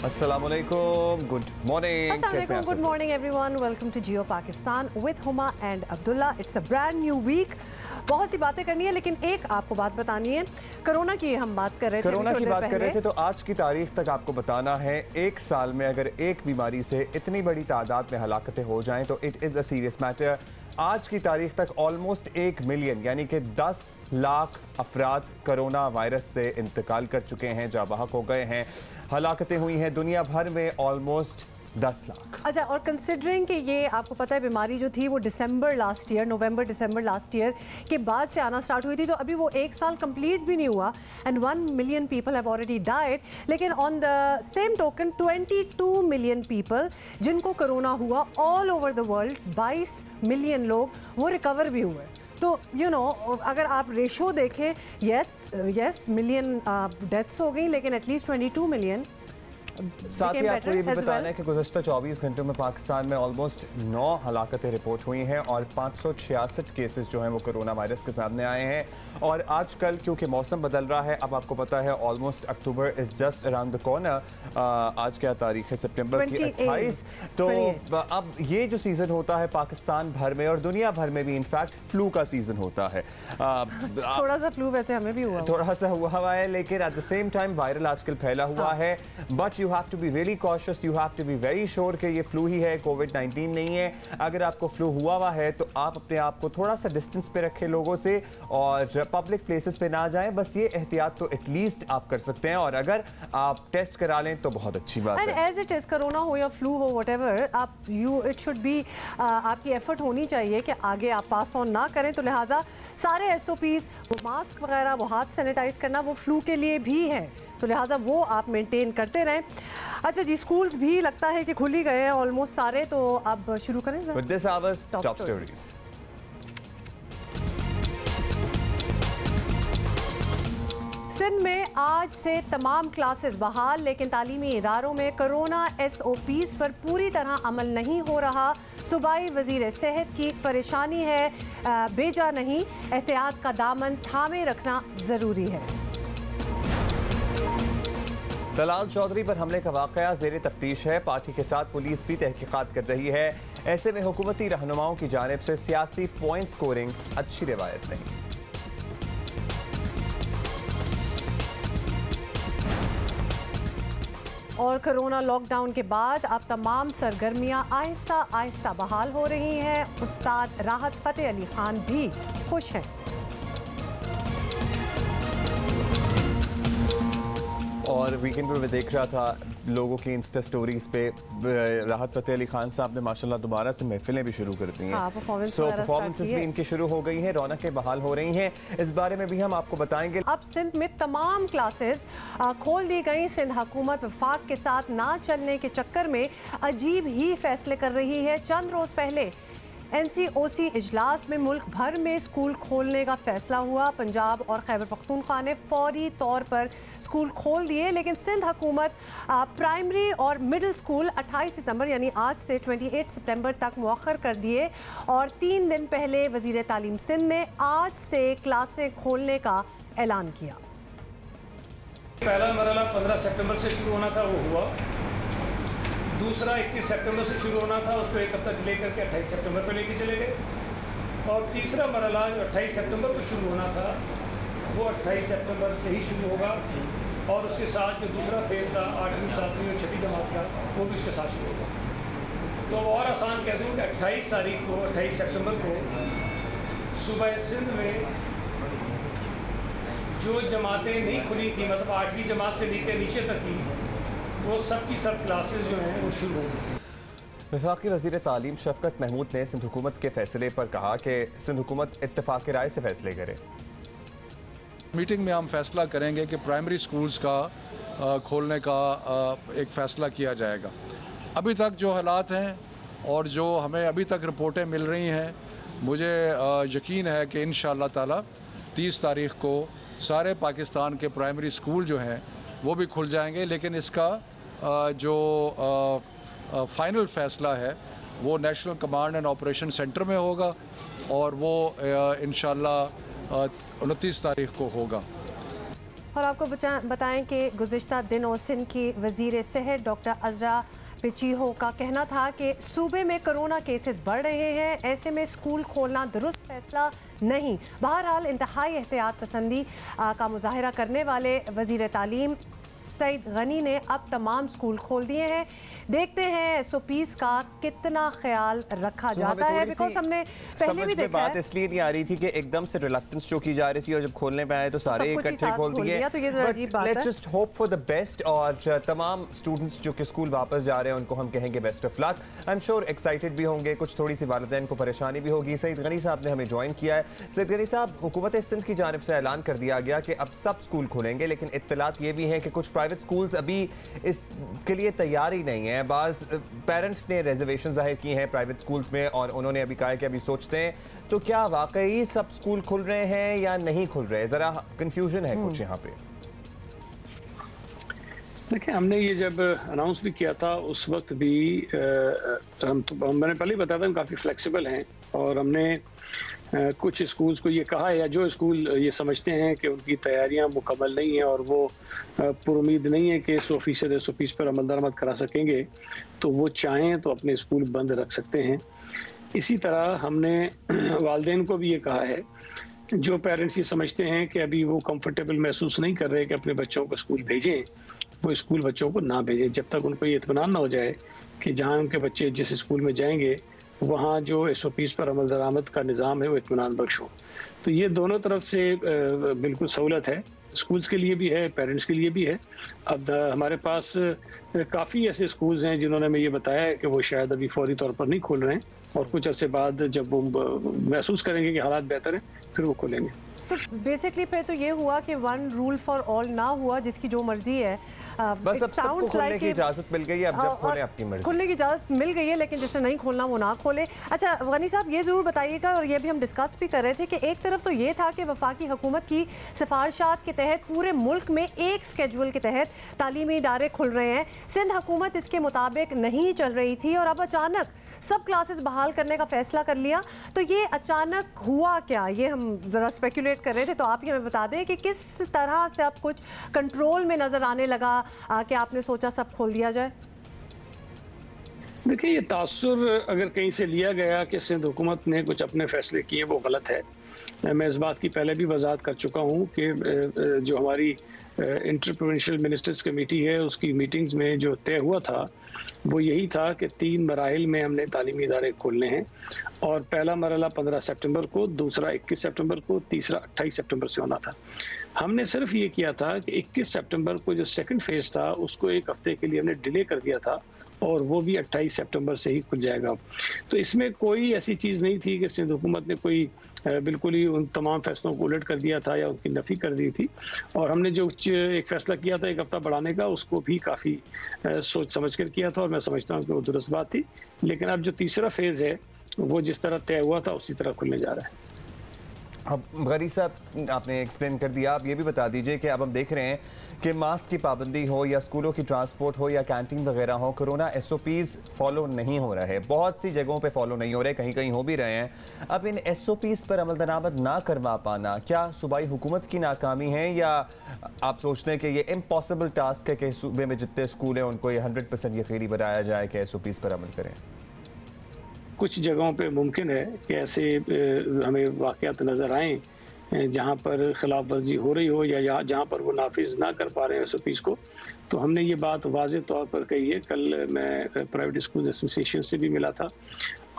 अस्सलामुअलैकुम, good morning. Good morning everyone, welcome to Geo Pakistan with Huma and Abdullah. It's a brand new week. बहुत सी बातें करनी है, लेकिन एक आपको बात बतानी है। कोरोना की हम बात कर रहे थे, कोरोना की बात कर रहे थे, तो आज की तारीख तक आपको बताना है, एक साल में अगर एक बीमारी से इतनी बड़ी तादाद में हलाकतें हो जाएं तो it is a serious matter. आज की तारीख तक ऑलमोस्ट 1 मिलियन यानी कि 10 लाख अफराद कोरोना वायरस से इंतकाल कर चुके हैं, जाँ बहक हो गए हैं। हलाकतें हुई हैं दुनिया भर में ऑलमोस्ट 10 लाख। अच्छा, और कंसिडरिंग कि ये आपको पता है बीमारी जो थी वो नवंबर दिसंबर लास्ट ईयर के बाद से आना स्टार्ट हुई थी, तो अभी वो एक साल कंप्लीट भी नहीं हुआ and 1 million people have already died. लेकिन on the same token 22 million people जिनको कोरोना हुआ all over the world, 22 million लोग वो रिकवर भी हुए। तो अगर आप रेशो देखें, यस मिलियन डेथ्स हो गई, लेकिन एटलीस्ट 22 मिलियन। साथ ही आपको ये भी बताना है कि गुज़श्ता 24 घंटों में पाकिस्तान में ऑलमोस्ट 9 हलाकतें रिपोर्ट हुई हैं और 566 केसेस जो हैं वो कोरोना वायरस के सामने आए हैं। और आजकल क्योंकि मौसम बदल रहा है, अब आपको पता है almost October is just around the corner. आज क्या तारीख है? सितंबर की 28। तो अब ये जो सीज़न होता है पाकिस्तान भर में और दुनिया भर में भी, इनफैक्ट फ्लू का सीज़न होता है। थोड़ा सा फ्लू वैसे हमें भी हुआ, थोड़ा सा हुआ है, लेकिन at the same time viral आजकल फैला हुआ है। But you have to be really cautious, you have to be very sure कि ये फ्लू ही है, कोविड-19 नहीं है। अगर आपको फ्लू हुआ है तो आप अपने आप को थोड़ा सा डिस्टेंस पे रखें लोगों से और पब्लिक प्लेसेस पे ना जाएं। बस ये एहतियात तो एटलीस्ट आप कर सकते हैं, और अगर आप टेस्ट करा लें तो बहुत अच्छी बात है। एज इट इज, कोरोना हो या फ्लू हो, व्हाटएवर, इट शुड बी, आपकी एफर्ट होनी चाहिए कि आगे आप पास ऑन ना करें। तो लिहाजा सारे SOPs, वो मास्क वगैरह, वो हाथ सैनिटाइज करना, वो फ्लू के लिए भी है, तो लिहाजा वो आप मेंटेन करते रहें। अच्छा जी, स्कूल्स भी लगता है कि खुल ही गए हैं ऑलमोस्ट सारे, तो अब शुरू करें With this hour's top stories. Sindh में आज से तमाम क्लासेस बहाल, लेकिन तालीमी इदारों में कोरोना SOPs पर पूरी तरह अमल नहीं हो रहा। सूबाई वजीर सेहत की परेशानी है, बेजा नहीं, एहतियात का दामन थामे रखना जरूरी है। तलाल चौधरी पर हमले का वाक़या ज़ेरे तफ्तीश है, पार्टी के साथ पुलिस भी तहकीकात कर रही है। ऐसे में हुकूमती रहनुमाओं की जानिब से सियासी पॉइंट स्कोरिंग अच्छी रिवायत नहीं। और कोरोना लॉकडाउन के बाद अब तमाम सरगर्मियां आहिस्ता आहिस्ता बहाल हो रही हैं। उस्ताद राहत फ़तेह अली खान भी खुश हैं। और वीकेंड पे मैं देख रहा था लोगों की इंस्टा स्टोरीज पे, राहत फ़तेह अली खान साहब ने माशाल्लाह दोबारा से महफिलें भी शुरू कर दी हैं। परफॉर्मेंसेस भी इनकी शुरू हो गई हैं, रौनकें बहाल हो रही हैं। इस बारे में भी हम आपको बताएंगे। अब सिंध में तमाम क्लासेस खोल दी गई। सिंध हुकूमत वफाक के साथ ना चलने के चक्कर में अजीब ही फैसले कर रही है। चंद रोज पहले NCOC इजलास में मुल्क भर में स्कूल खोलने का फैसला हुआ। पंजाब और खैबर पख्तूनख्वा ने फौरी तौर पर स्कूल खोल दिए, लेकिन सिंध हुकूमत प्राइमरी और मिडिल स्कूल 28 सितंबर यानी आज से 28 सितंबर तक मुअख्खर कर दिए। और 3 दिन पहले वजीर तालीम सिंध ने आज से क्लासें खोलने का ऐलान किया। पहला मरहला 15 सितंबर से शुरू होना था, वो हुआ। दूसरा 21 सितंबर से शुरू होना था, उसको एक हफ्ता डिले करके 28 सितंबर पर लेके चले गए। और तीसरा मरहला जो 28 सितंबर को शुरू होना था वो 28 सितंबर से ही शुरू होगा। और उसके साथ जो दूसरा फेज़ था 8वीं 7वीं और 6वीं जमात का, वो भी उसके साथ शुरू होगा। तो और आसान कह दूँ कि 28 तारीख को, 28 सितंबर को सूबा सिंध में जो जमातें नहीं खुली थी, मतलब 8वीं जमात से लेकर नीचे तक की, वो सब की सब क्लासेस जो हैं वो शुरू हो गई। वफाकी वज़ीर तालीम शफ़कत महमूद ने सिंध हुकूमत के फैसले पर कहा कि सिंध हुकूमत इत्तेफाक राय से फैसले करे। मीटिंग में हम फैसला करेंगे कि प्राइमरी स्कूल्स का खोलने का एक फ़ैसला किया जाएगा। अभी तक जो हालात हैं और जो हमें अभी तक रिपोर्टें मिल रही हैं, मुझे यकीन है कि इंशाअल्लाह ताला 30 तारीख़ को सारे पाकिस्तान के प्राइमरी स्कूल जो हैं वो भी खुल जाएंगे। लेकिन इसका जो फाइनल फ़ैसला है वो national command and operation centre में होगा और वो इंशाअल्लाह 29 तारीख को होगा। और आपको बताएं कि गुज़िश्ता दिनों सिंध की वज़ीर सेहत डॉक्टर अज़रा पिचीहो का कहना था कि सूबे में कोरोना केसेस बढ़ रहे हैं, ऐसे में स्कूल खोलना दुरुस्त फैसला नहीं। बहरहाल इंतहाई एहतियात पसंदी का मुजाहरा करने वाले वज़ीर तालीम सईद गनी ने अब तमाम स्कूल खोल दिए हैं। देखते हैं एसओपीज का कितना ख्याल रखा जाता है, बिकॉज हमने पहले भी देखा बात है। इसलिए नहीं आ रही थी कि एकदम से रिलक्टेंस जो की जा रही थी और जब खोलने पे आए तो सारे इकट्ठे खोल दिए। तो ये अजीब बात है। Let's just hope for the best और तमाम स्टूडेंट्स जो कि स्कूल वापस जा रहे हैं उनको हम कहेंगे best of luck. I am sure excited भी होंगे, कुछ थोड़ी सी वालिदैन को परेशानी भी होगी। सईद गनी साहब ने हमें ज्वाइन किया है। सईद गनी साहब, हुकूमत सिंध की जानिब से ऐलान कर दिया गया कि अब सब स्कूल खुलेंगे, लेकिन इत्तलात ये भी हैं कि कुछ प्राइवेट स्कूल अभी इसके लिए तैयार ही नहीं है। बाज़ पेरेंट्स ने रिजर्वेशन जाहिर की हैं प्राइवेट स्कूल्स में और उन्होंने अभी कहा है कि अभी सोचते हैं। तो क्या वाकई सब स्कूल खुल रहे हैं या नहीं खुल रहे? ज़रा कंफ्यूजन है कुछ यहाँ पे। देखिए, हमने ये जब अनाउंस भी किया था उस वक्त भी मैंने पहले ही बताया था हम काफ़ी फ्लेक्सिबल हैं और हमने कुछ स्कूल्स को ये कहा है या जो स्कूल ये समझते हैं कि उनकी तैयारियां मुकम्मल नहीं है और वो पुरुमीद नहीं है कि 100% एसओपीज पर अमल दरामद करा सकेंगे, तो वो चाहें तो अपने स्कूल बंद रख सकते हैं। इसी तरह हमने वालिदैन को भी ये कहा है, जो पेरेंट्स ये समझते हैं कि अभी वो कंफर्टेबल महसूस नहीं कर रहे कि अपने बच्चों को स्कूल भेजें, वो स्कूल बच्चों को ना भेजें जब तक उनको ये इत्मीनान ना हो जाए कि जहाँ उनके बच्चे जिस स्कूल में जाएंगे वहाँ जो एसओपीज पर अमल दरामद का निज़ाम है वो इत्मीनान बख्श हो। तो ये दोनों तरफ से बिल्कुल सहूलत है, स्कूल्स के लिए भी है, पेरेंट्स के लिए भी है। अब हमारे पास काफ़ी ऐसे स्कूल्स हैं जिन्होंने हमें ये बताया है कि वो शायद अभी फौरी तौर पर नहीं खोल रहे हैं और कुछ अर्से बाद जब वो महसूस करेंगे कि हालात बेहतर हैं फिर वो खोलेंगे। तो बेसिकली फिर तो ये हुआ कि वन रूल फॉर ऑल ना हुआ, जिसकी जो मर्जी है। बस अब सबको खोलने की इजाजत मिल गई है, अब जब खोलें अपनी मर्जी। खोलने की इजाजत मिल गई है, लेकिन जिसने नहीं खोलना वो ना खोले। अच्छा गनी साहब, ये ज़रूर बताइएगा, और ये भी हम डिस्कस भी कर रहे थे कि एक तरफ तो ये था कि वफाकी हुकूमत की सिफारिशात के तहत पूरे मुल्क में एक स्केड्यूल के तहत तालीमी इदारे खुल रहे हैं। सिंध हुकूमत इसके मुताबिक नहीं चल रही थी और अब अचानक सब क्लासेस बहाल करने का फैसला कर लिया। तो ये अचानक हुआ क्या, ये हम ज़रा स्पेकुलेट कर रहे थे, तो आप ही हमें बता दें कि किस तरह से अब कुछ कंट्रोल में नज़र आने लगा कि आपने सोचा सब खोल दिया जाए। देखिए, ये तासुर अगर कहीं से लिया गया कि सिंध हुकूमत ने कुछ अपने फैसले किए, वो गलत है। मैं इस बात की पहले भी वजाहत कर चुका हूँ कि जो हमारी इंटर प्रोविंशियल मिनिस्टर्स कमेटी है उसकी मीटिंग्स में जो तय हुआ था वो यही था कि 3 मराहिल में हमने तालीमी इदारे खोलने हैं और पहला मरहला 15 सितंबर को, दूसरा 21 सितंबर को, तीसरा 28 सितंबर से होना था। हमने सिर्फ ये किया था कि 21 सितंबर को जो सेकंड फेज था उसको 1 हफ्ते के लिए हमने डिले कर दिया था और वो भी 28 सितंबर से ही खुल जाएगा। तो इसमें कोई ऐसी चीज़ नहीं थी कि सिंध हुकूमत ने कोई बिल्कुल ही उन तमाम फैसलों को उलट कर दिया था या उनकी नफ़ी कर दी थी। और हमने जो एक फ़ैसला किया था 1 हफ्ता बढ़ाने का, उसको भी काफ़ी सोच समझ कर किया था और मैं समझता हूँ कि वो दुरुस्त बात थी। लेकिन अब जो तीसरा फेज़ है वो जिस तरह तय हुआ था उसी तरह खुलने जा रहा है। अब गनी साहब, आपने एक्सप्लेन कर दिया, आप ये भी बता दीजिए कि अब हम देख रहे हैं कि मास्क की पाबंदी हो या स्कूलों की ट्रांसपोर्ट हो या कैंटीन वगैरह हो, कोरोना एसओपीज़ फॉलो नहीं हो रहा है। बहुत सी जगहों पे फॉलो नहीं हो रहे, कहीं कहीं हो भी रहे हैं। अब इन एसओपीज़ पर अमल दरामद ना करवा पाना क्या सूबाई हुकूमत की नाकामी है या आप सोचते हैं कि ये इम्पॉसिबल टास्क है कि सूबे में जितने स्कूल हैं उनको ये 100% यकीनी बनाया जाए कि एसओपीज़ पर अमल करें? कुछ जगहों पे मुमकिन है कि ऐसे हमें वाक़यात नज़र आएँ जहाँ पर खिलाफ वर्जी हो रही हो या जहाँ पर वो नाफिज ना कर पा रहे हैं एसओपीज़ को। तो हमने ये बात वाज़ेह तौर पर कही है। कल मैं प्राइवेट स्कूल एसोसिएशन से भी मिला था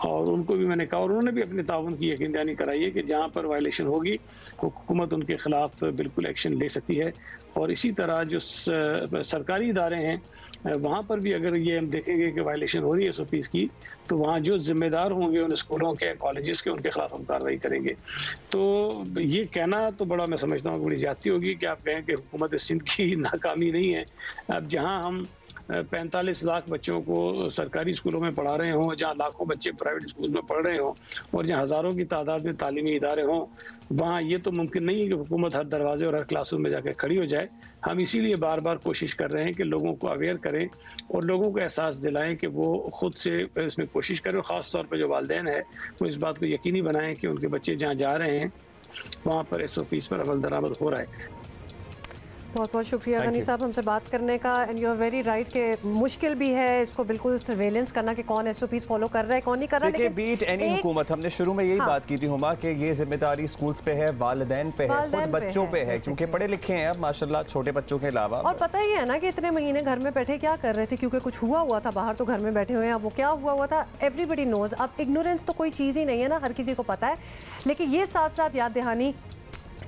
और उनको भी मैंने कहा और उन्होंने भी अपने ताउन की यकीन दहानी कराई है कि जहाँ पर वायलेशन होगी हुकूमत उनके खिलाफ बिल्कुल एक्शन ले सकती है। और इसी तरह जो सरकारी इदारे हैं वहाँ पर भी अगर ये हम देखेंगे कि वायलेशन हो रही है एसओपीज़ की, तो वहाँ जो जिम्मेदार होंगे उन स्कूलों के, कॉलेजेस के, उनके खिलाफ हम कार्रवाई करेंगे। तो ये कहना तो बड़ा, मैं समझता हूँ बड़ी ज्यादती होगी कि आप कहें कि हुकूमत सिंध की नाकामी नहीं है। अब जहाँ हम 45 लाख बच्चों को सरकारी स्कूलों में पढ़ा रहे हों, जहाँ लाखों बच्चे प्राइवेट स्कूल में पढ़ रहे हों और जहाँ हज़ारों की तादाद में तालीमी इदारे हों, वहाँ ये तो मुमकिन नहीं है कि हुकूमत हर दरवाजे और हर क्लासरूम में जाकर खड़ी हो जाए। हम इसीलिए बार बार कोशिश कर रहे हैं कि लोगों को अवेयर करें और लोगों को एहसास दिलाएं कि वो खुद से इसमें कोशिश करें। ख़ास तौर पर जो वालिदैन है वो इस बात को यकीनी बनाएं कि उनके बच्चे जहाँ जा रहे हैं वहाँ पर एसओपीज़ पर अमल दरामद हो रहा है। बहुत बहुत शुक्रिया गनी साहब हमसे बात करने का। And you are very right कि मुश्किल भी है इसको बिल्कुल सर्वेलेंस करना कि कौन एसओपीज फॉलो कर रहा है कौन नहीं कर रहा है। बीट एनी हुकूमत, हमने शुरू में यही बात की थी हुमा कि ये जिम्मेदारी स्कूल्स पे है, वालिदैन पे है, खुद बच्चों पे है, क्योंकि पढ़े लिखे हैं अब माशाल्लाह छोटे बच्चों के अलावा। और पता ही है ना कि इतने महीने घर में बैठे क्या कर रहे थे, क्योंकि कुछ हुआ था बाहर, तो घर में बैठे हुए हैं। वो क्या हुआ था एवरीबडी नोज। अब इग्नोरेंस तो कोई चीज़ ही नहीं है ना, हर किसी को पता है। लेकिन ये साथ साथ याद दहानी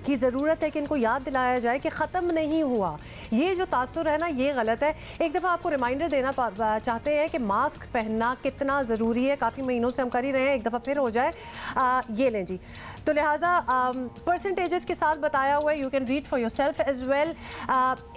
की ज़रूरत है कि इनको याद दिलाया जाए कि ख़त्म नहीं हुआ। ये जो तासुर है ना ये गलत है। एक दफ़ा आपको रिमाइंडर देना चाहते हैं कि मास्क पहनना कितना ज़रूरी है। काफ़ी महीनों से हम कर ही रहे हैं, एक दफ़ा फिर हो जाए। ये लें जी, तो लिहाजा परसेंटेजेस के साथ बताया हुआ है, you can read for yourself as well.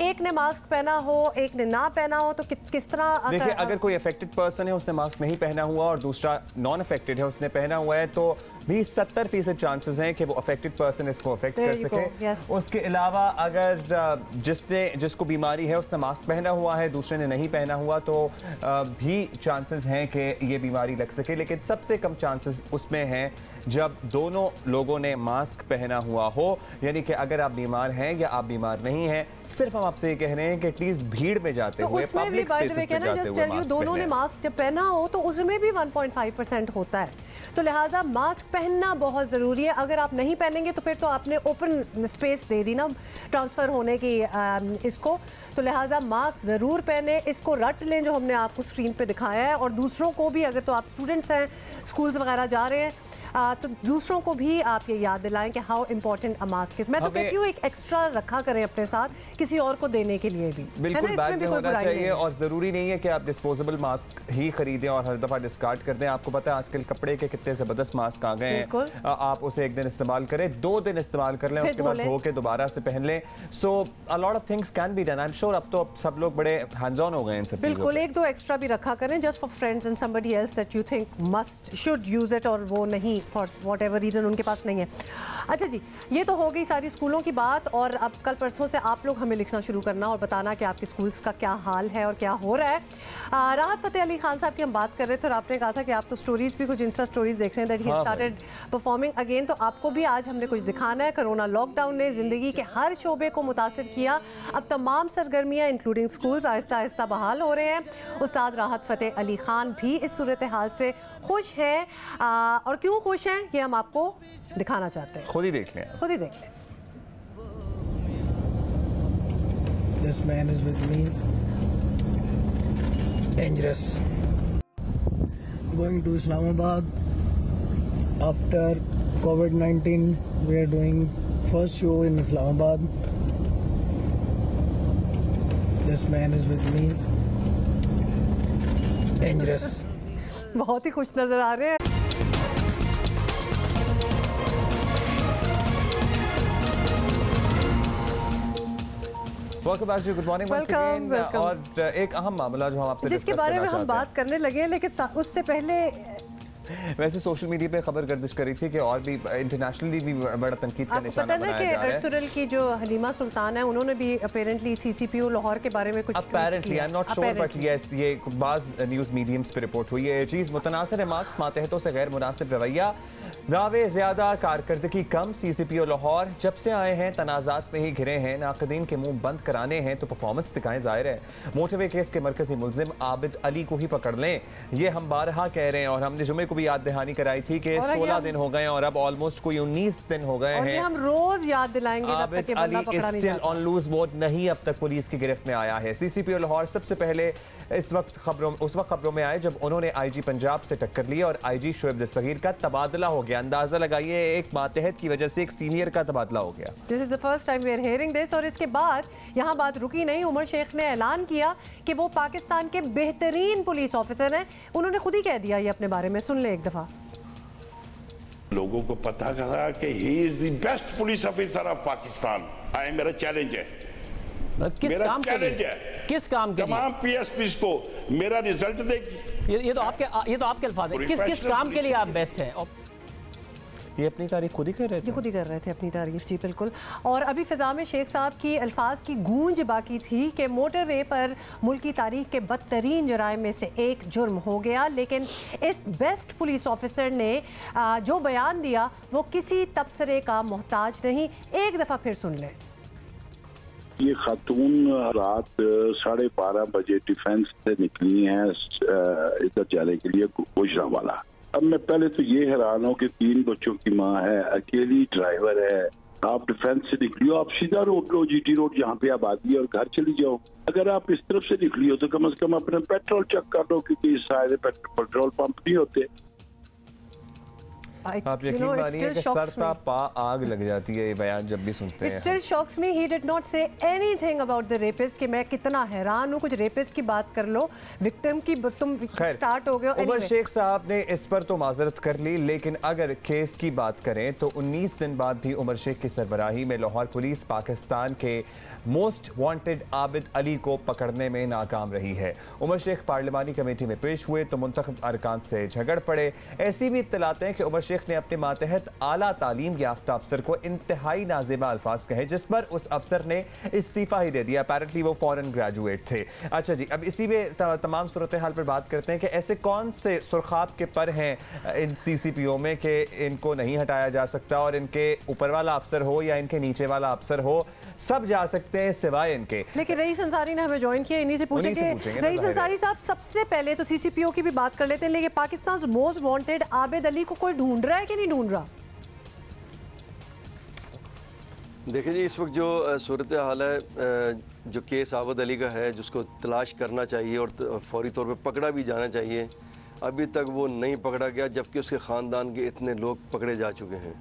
एक ने मास्क पहना हो एक ने ना पहना हो तो किस तरह देखिए, अगर कोई अफेक्टेड पर्सन है उसने मास्क नहीं पहना हुआ और दूसरा नॉन अफेक्टेड है उसने पहना हुआ है, तो भी 70% चांसेस हैं कि वो अफेक्टेड पर्सन इसको अफेक्ट कर सके। yes. उसके अलावा अगर जिसको बीमारी है उसने मास्क पहना हुआ है दूसरे ने नहीं पहना हुआ तो भी चांसेस हैं कि ये बीमारी लग सके। लेकिन सबसे कम चांसेस उसमें हैं जब दोनों लोगों ने मास्क पहना हुआ हो, यानी कि अगर आप बीमार हैं या आप बीमार नहीं हैं, सिर्फ हम आपसे ये कह रहे हैं कि एटलीस्ट भीड़ में जाते हुए पब्लिक स्पेसेस पे जाते हुए दोनों ने मास्क जब पहना हो तो उसमें भी 1.5% होता है। तो लिहाजा मास्क पहनना बहुत ज़रूरी है। अगर आप नहीं पहनेंगे तो फिर तो आपने ओपन स्पेस दे दी ना ट्रांसफ़र होने की इसको। तो लिहाजा मास्क ज़रूर पहने, इसको रट लें जो हमने आपको स्क्रीन पे दिखाया है। और दूसरों को भी, अगर तो आप स्टूडेंट्स हैं स्कूल्स वगैरह जा रहे हैं तो दूसरों को भी आप ये याद दिलाएं कि how important a mask is. मैं तो कहती हूँ एक एक्स्ट्रा रखा करें अपने साथ किसी और को देने के लिए भी। बिल्कुल बैग में होना चाहिए और ज़रूरी नहीं है कि आप डिस्पोजेबल मास्क ही खरीदें और हर दफ़ा डिस्कार्ड कर दें। आपको पता है आजकल कपड़े के कितने ज़बरदस्त मास्क आ गए हैं। आप उसे एक दिन इस्तेमाल करें, 2 दिन इस्तेमाल कर लें, उसके बाद धो के दोबारा से पहन लें। So a lot of things can be done. I am sure अब तो सब लोग बड़े हैंड्स ऑन हो गए इन सब चीज़ों पे। बिल्कुल, 1-2 एक्स्ट्रा भी रखा करें just for friends and somebody else that you think must should use it, और वो नहीं फॉर व्हाटएवर रीज़न उनके पास नहीं है। अच्छा जी, ये तो हो गई सारी स्कूलों की बात। और अब कल परसों से आप लोग हमें लिखना शुरू करना और बताना कि आपके स्कूल्स का क्या हाल है और क्या हो रहा है। राहत फ़तेह अली खान साहब की हम बात कर रहे थे और आपने कहा था कि आप तो स्टोरीज़ भी कुछ इंस्टा स्टोरीज देख रहे हैं that he started performing again. तो आपको भी आज हमने कुछ दिखाना है। कोरोना लॉकडाउन ने ज़िंदगी के हर शोबे को मुतासिर किया। अब तमाम सरगर्मियाँ इंक्लूडिंग स्कूल्स आहिस्ता आहिस्ता बहाल हो रहे हैं। उस्ताद राहत फ़तेह अली खान भी इस सूरत हाल से खुश हैं। और क्यों खुश हैं ये हम आपको दिखाना चाहते हैं। खुद ही देख लें, खुद ही देख लें। This man is with me. Dangerous. Going to Islamabad after COVID-19. We are doing first show in Islamabad. This man is with me. Dangerous. बहुत ही खुश नजर आ रहे हैं। वेलकम बैक जी, गुड मॉर्निंग वंस अगेन। और एक अहम मामला जो हम आपसे जिसके बारे में हम बात करने लगे, लेकिन उससे पहले वैसे सोशल मीडिया पे खबर गर्दिश करी थी कि और भी इंटरनेशनली भी बड़ा तनकीद का निशाना बनाया जा रहा है। अर्तुगरुल की जो हलीमा सुल्तान है उन्होंने भी अपैरेंटली सीसीपीओ लाहौर के बारे में कुछ apparently, I am not sure, but yes ये बाज़ न्यूज़ मीडियम्स पे रिपोर्ट हुई है ये चीज़। मुतनासिर रिमार्क्स, मातहतों से गैर मुनासिब रवैया, दावे ज़्यादा, कारकर्दगी कम। सीसीपीओ लाहौर जब से आए हैं तनाज़ात में ही घिरे हैं। नाक़दीन के मुंह बंद कराने हैं तो परफॉर्मेंस दिखाएं। ज़ाहिर है मोटरवे केस के मरकजी मुलजिम आबिद अली को ही पकड़ लें, ये हम बारहा कह रहे हैं। और हमने जुमे को भी याद दहानी कराई थी कि 16 दिन हो गए और अब ऑलमोस्ट कोई 19 दिन हो गए हैं। हम रोज याद दिलाएंगे Abid Ali still on loose vote, नहीं अब तक पुलिस की गिरफ्त में आया है। सीसीपीओ लाहौर सबसे पहले उस वक्त खबरों में आए जब उन्होंने आईजी पंजाब से टक्कर ली और आईजी शोएब दस्तगीर का तबादला हो गया। अंदाजा लगाइए, एक मातहत की वजह से एक सीनियर का तबादला हो गया। This is the first time we are hearing this. और इसके बाद यहाँ बात रुकी नहीं। उमर शेख ने ऐलान किया कि वो पाकिस्तान के बेहतरीन पुलिस ऑफिसर हैं। उन्होंने खुद ही कह दिया ये अपने बारे में, सुन ले एक दफा। लोगों को पता था कि he is the best police officer of Pakistan. मेरा चैलेंज है, मेरा चैलेंज है किस काम के तमाम पीएसपीस को मेरा रिजल्ट देखिए। ये तो आपके अल्फाज हैं। किस काम के लिए आप बेस्ट हैं? ये अपनी तारीफ खुद ही कर रहे थे, खुद ही कर रहे थे अपनी तारीफ जी, बिल्कुल। और अभी फिजा में शेख साहब की अल्फाज की गूंज बाकी थी कि मोटरवे पर मुल्क की तारीख के बदतरीन जराइम में से एक जुर्म हो गया। लेकिन इस बेस्ट पुलिस ऑफिसर ने जो बयान दिया वो किसी तबसरे का मोहताज नहीं। एक दफ़ा फिर सुन लें। ये खातून रात 12:30 बजे डिफेंस से निकली हैं इधर जाने के लिए गुजरांवाला। अब मैं पहले तो ये हैरान हूँ कि 3 बच्चों की माँ है, अकेली ड्राइवर है, आप डिफेंस से निकली हो, आप सीधा रोड लो, जीटी रोड जहाँ पे आबादी है, और घर चली जाओ। अगर आप इस तरफ से निकली हो तो कम से कम अपने पेट्रोल चेक कर लो, क्योंकि सारे पेट्रोल पंप नहीं होते। आप यकीन मानिए कि सर का पा आग लग जाती है ये बयान जब भी सुनते हैं। It still shocks me he did not say anything about the rapist कि मैं कितना हैरान हूँ। कुछ रेपिस्ट की बात कर लो, विक्टिम की तुम स्टार्ट हो गए। उमर शेख साहब ने इस पर तो माजरत कर ली, लेकिन अगर केस की बात करें तो 19 दिन बाद भी उमर शेख की सरबराही में लाहौर पुलिस पाकिस्तान के मोस्ट वांटेड आबिद अली को पकड़ने में नाकाम रही है। उमर शेख पार्लिमानी कमेटी में पेश हुए तो मुंतखब अरकान से झगड़ पड़े। ऐसी भी इत्तलातें हैं कि उमर शेख ने अपने मातहत आला तालीम याफ्ता अफसर को इंतहाई नाज़िबा अल्फाज कहे, जिस पर उस अफसर ने इस्तीफा ही दे दिया। अपैरेंटली वो फॉरेन ग्रेजुएट थे। अच्छा जी, अब इसी में तमाम सूरत हाल पर बात करते हैं कि ऐसे कौन से सुरखाब के पर हैं इन CCPO में कि इनको नहीं हटाया जा सकता, और इनके ऊपर वाला अफसर हो या इनके नीचे वाला अफसर हो, सब जा सकते हैं सिवाय इनके। लेकिन रईस अंसारी ने हमें ज्वाइन किया, इन्हीं से पूछेंगे। रईस अंसारी साहब, सबसे पहले तो CCPO की भी बात कर लेते हैं, लेकिन पाकिस्तान मोस्ट वांटेड आबिद अली को कोई ढूंढ रहा है कि नहीं ढूंढ रहा? देखिए जी, इस वक्त जो सूरत हाल है, जो केस आबिद अली का है, जिसको तलाश करना चाहिए और फौरी तौर पे पकड़ा भी जाना चाहिए, अभी तक वो नहीं पकड़ा गया, जबकि उसके ख़ानदान के इतने लोग पकड़े जा चुके हैं।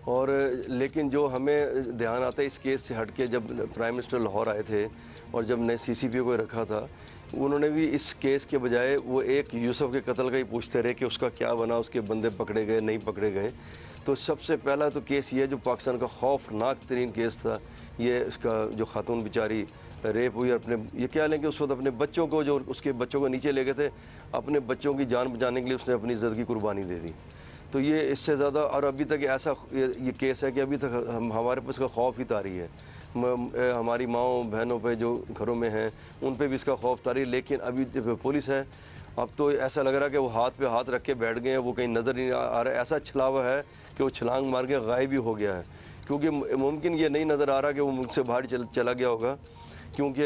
और लेकिन जो हमें ध्यान आता है इस केस से हट के, जब प्राइम मिनिस्टर लाहौर आए थे और जब ने CCPO को रखा था, उन्होंने भी इस केस के बजाय वो एक यूसुफ के कत्ल का ही पूछते रहे कि उसका क्या बना, उसके बंदे पकड़े गए नहीं पकड़े गए। तो सबसे पहला तो केस ये जो पाकिस्तान का खौफनाक तरीन केस था, ये इसका जो खातून बेचारी रेप हुई, अपने ये क्या लें कि उस वक्त अपने बच्चों को, जो उसके बच्चों को नीचे ले गए थे, अपने बच्चों की जान बचाने के लिए उसने अपनी इज़्ज़त की कुर्बानी दे दी। तो ये इससे ज़्यादा, और अभी तक ऐसा ये केस है कि अभी तक हमारे पास इसका खौफ ही तारी है। हमारी माओ बहनों पे जो घरों में हैं उन पे भी इसका खौफ तारी। लेकिन अभी जब पुलिस है, अब तो ऐसा लग रहा है कि वो हाथ पे हाथ रख के बैठ गए हैं, वो कहीं नज़र नहीं आ रहा है। ऐसा छलावा है कि वो छलांग मार के गायब ही हो गया है, क्योंकि मुमकिन ये नहीं नज़र आ रहा कि वो मुल्क से बाहर चला गया होगा, क्योंकि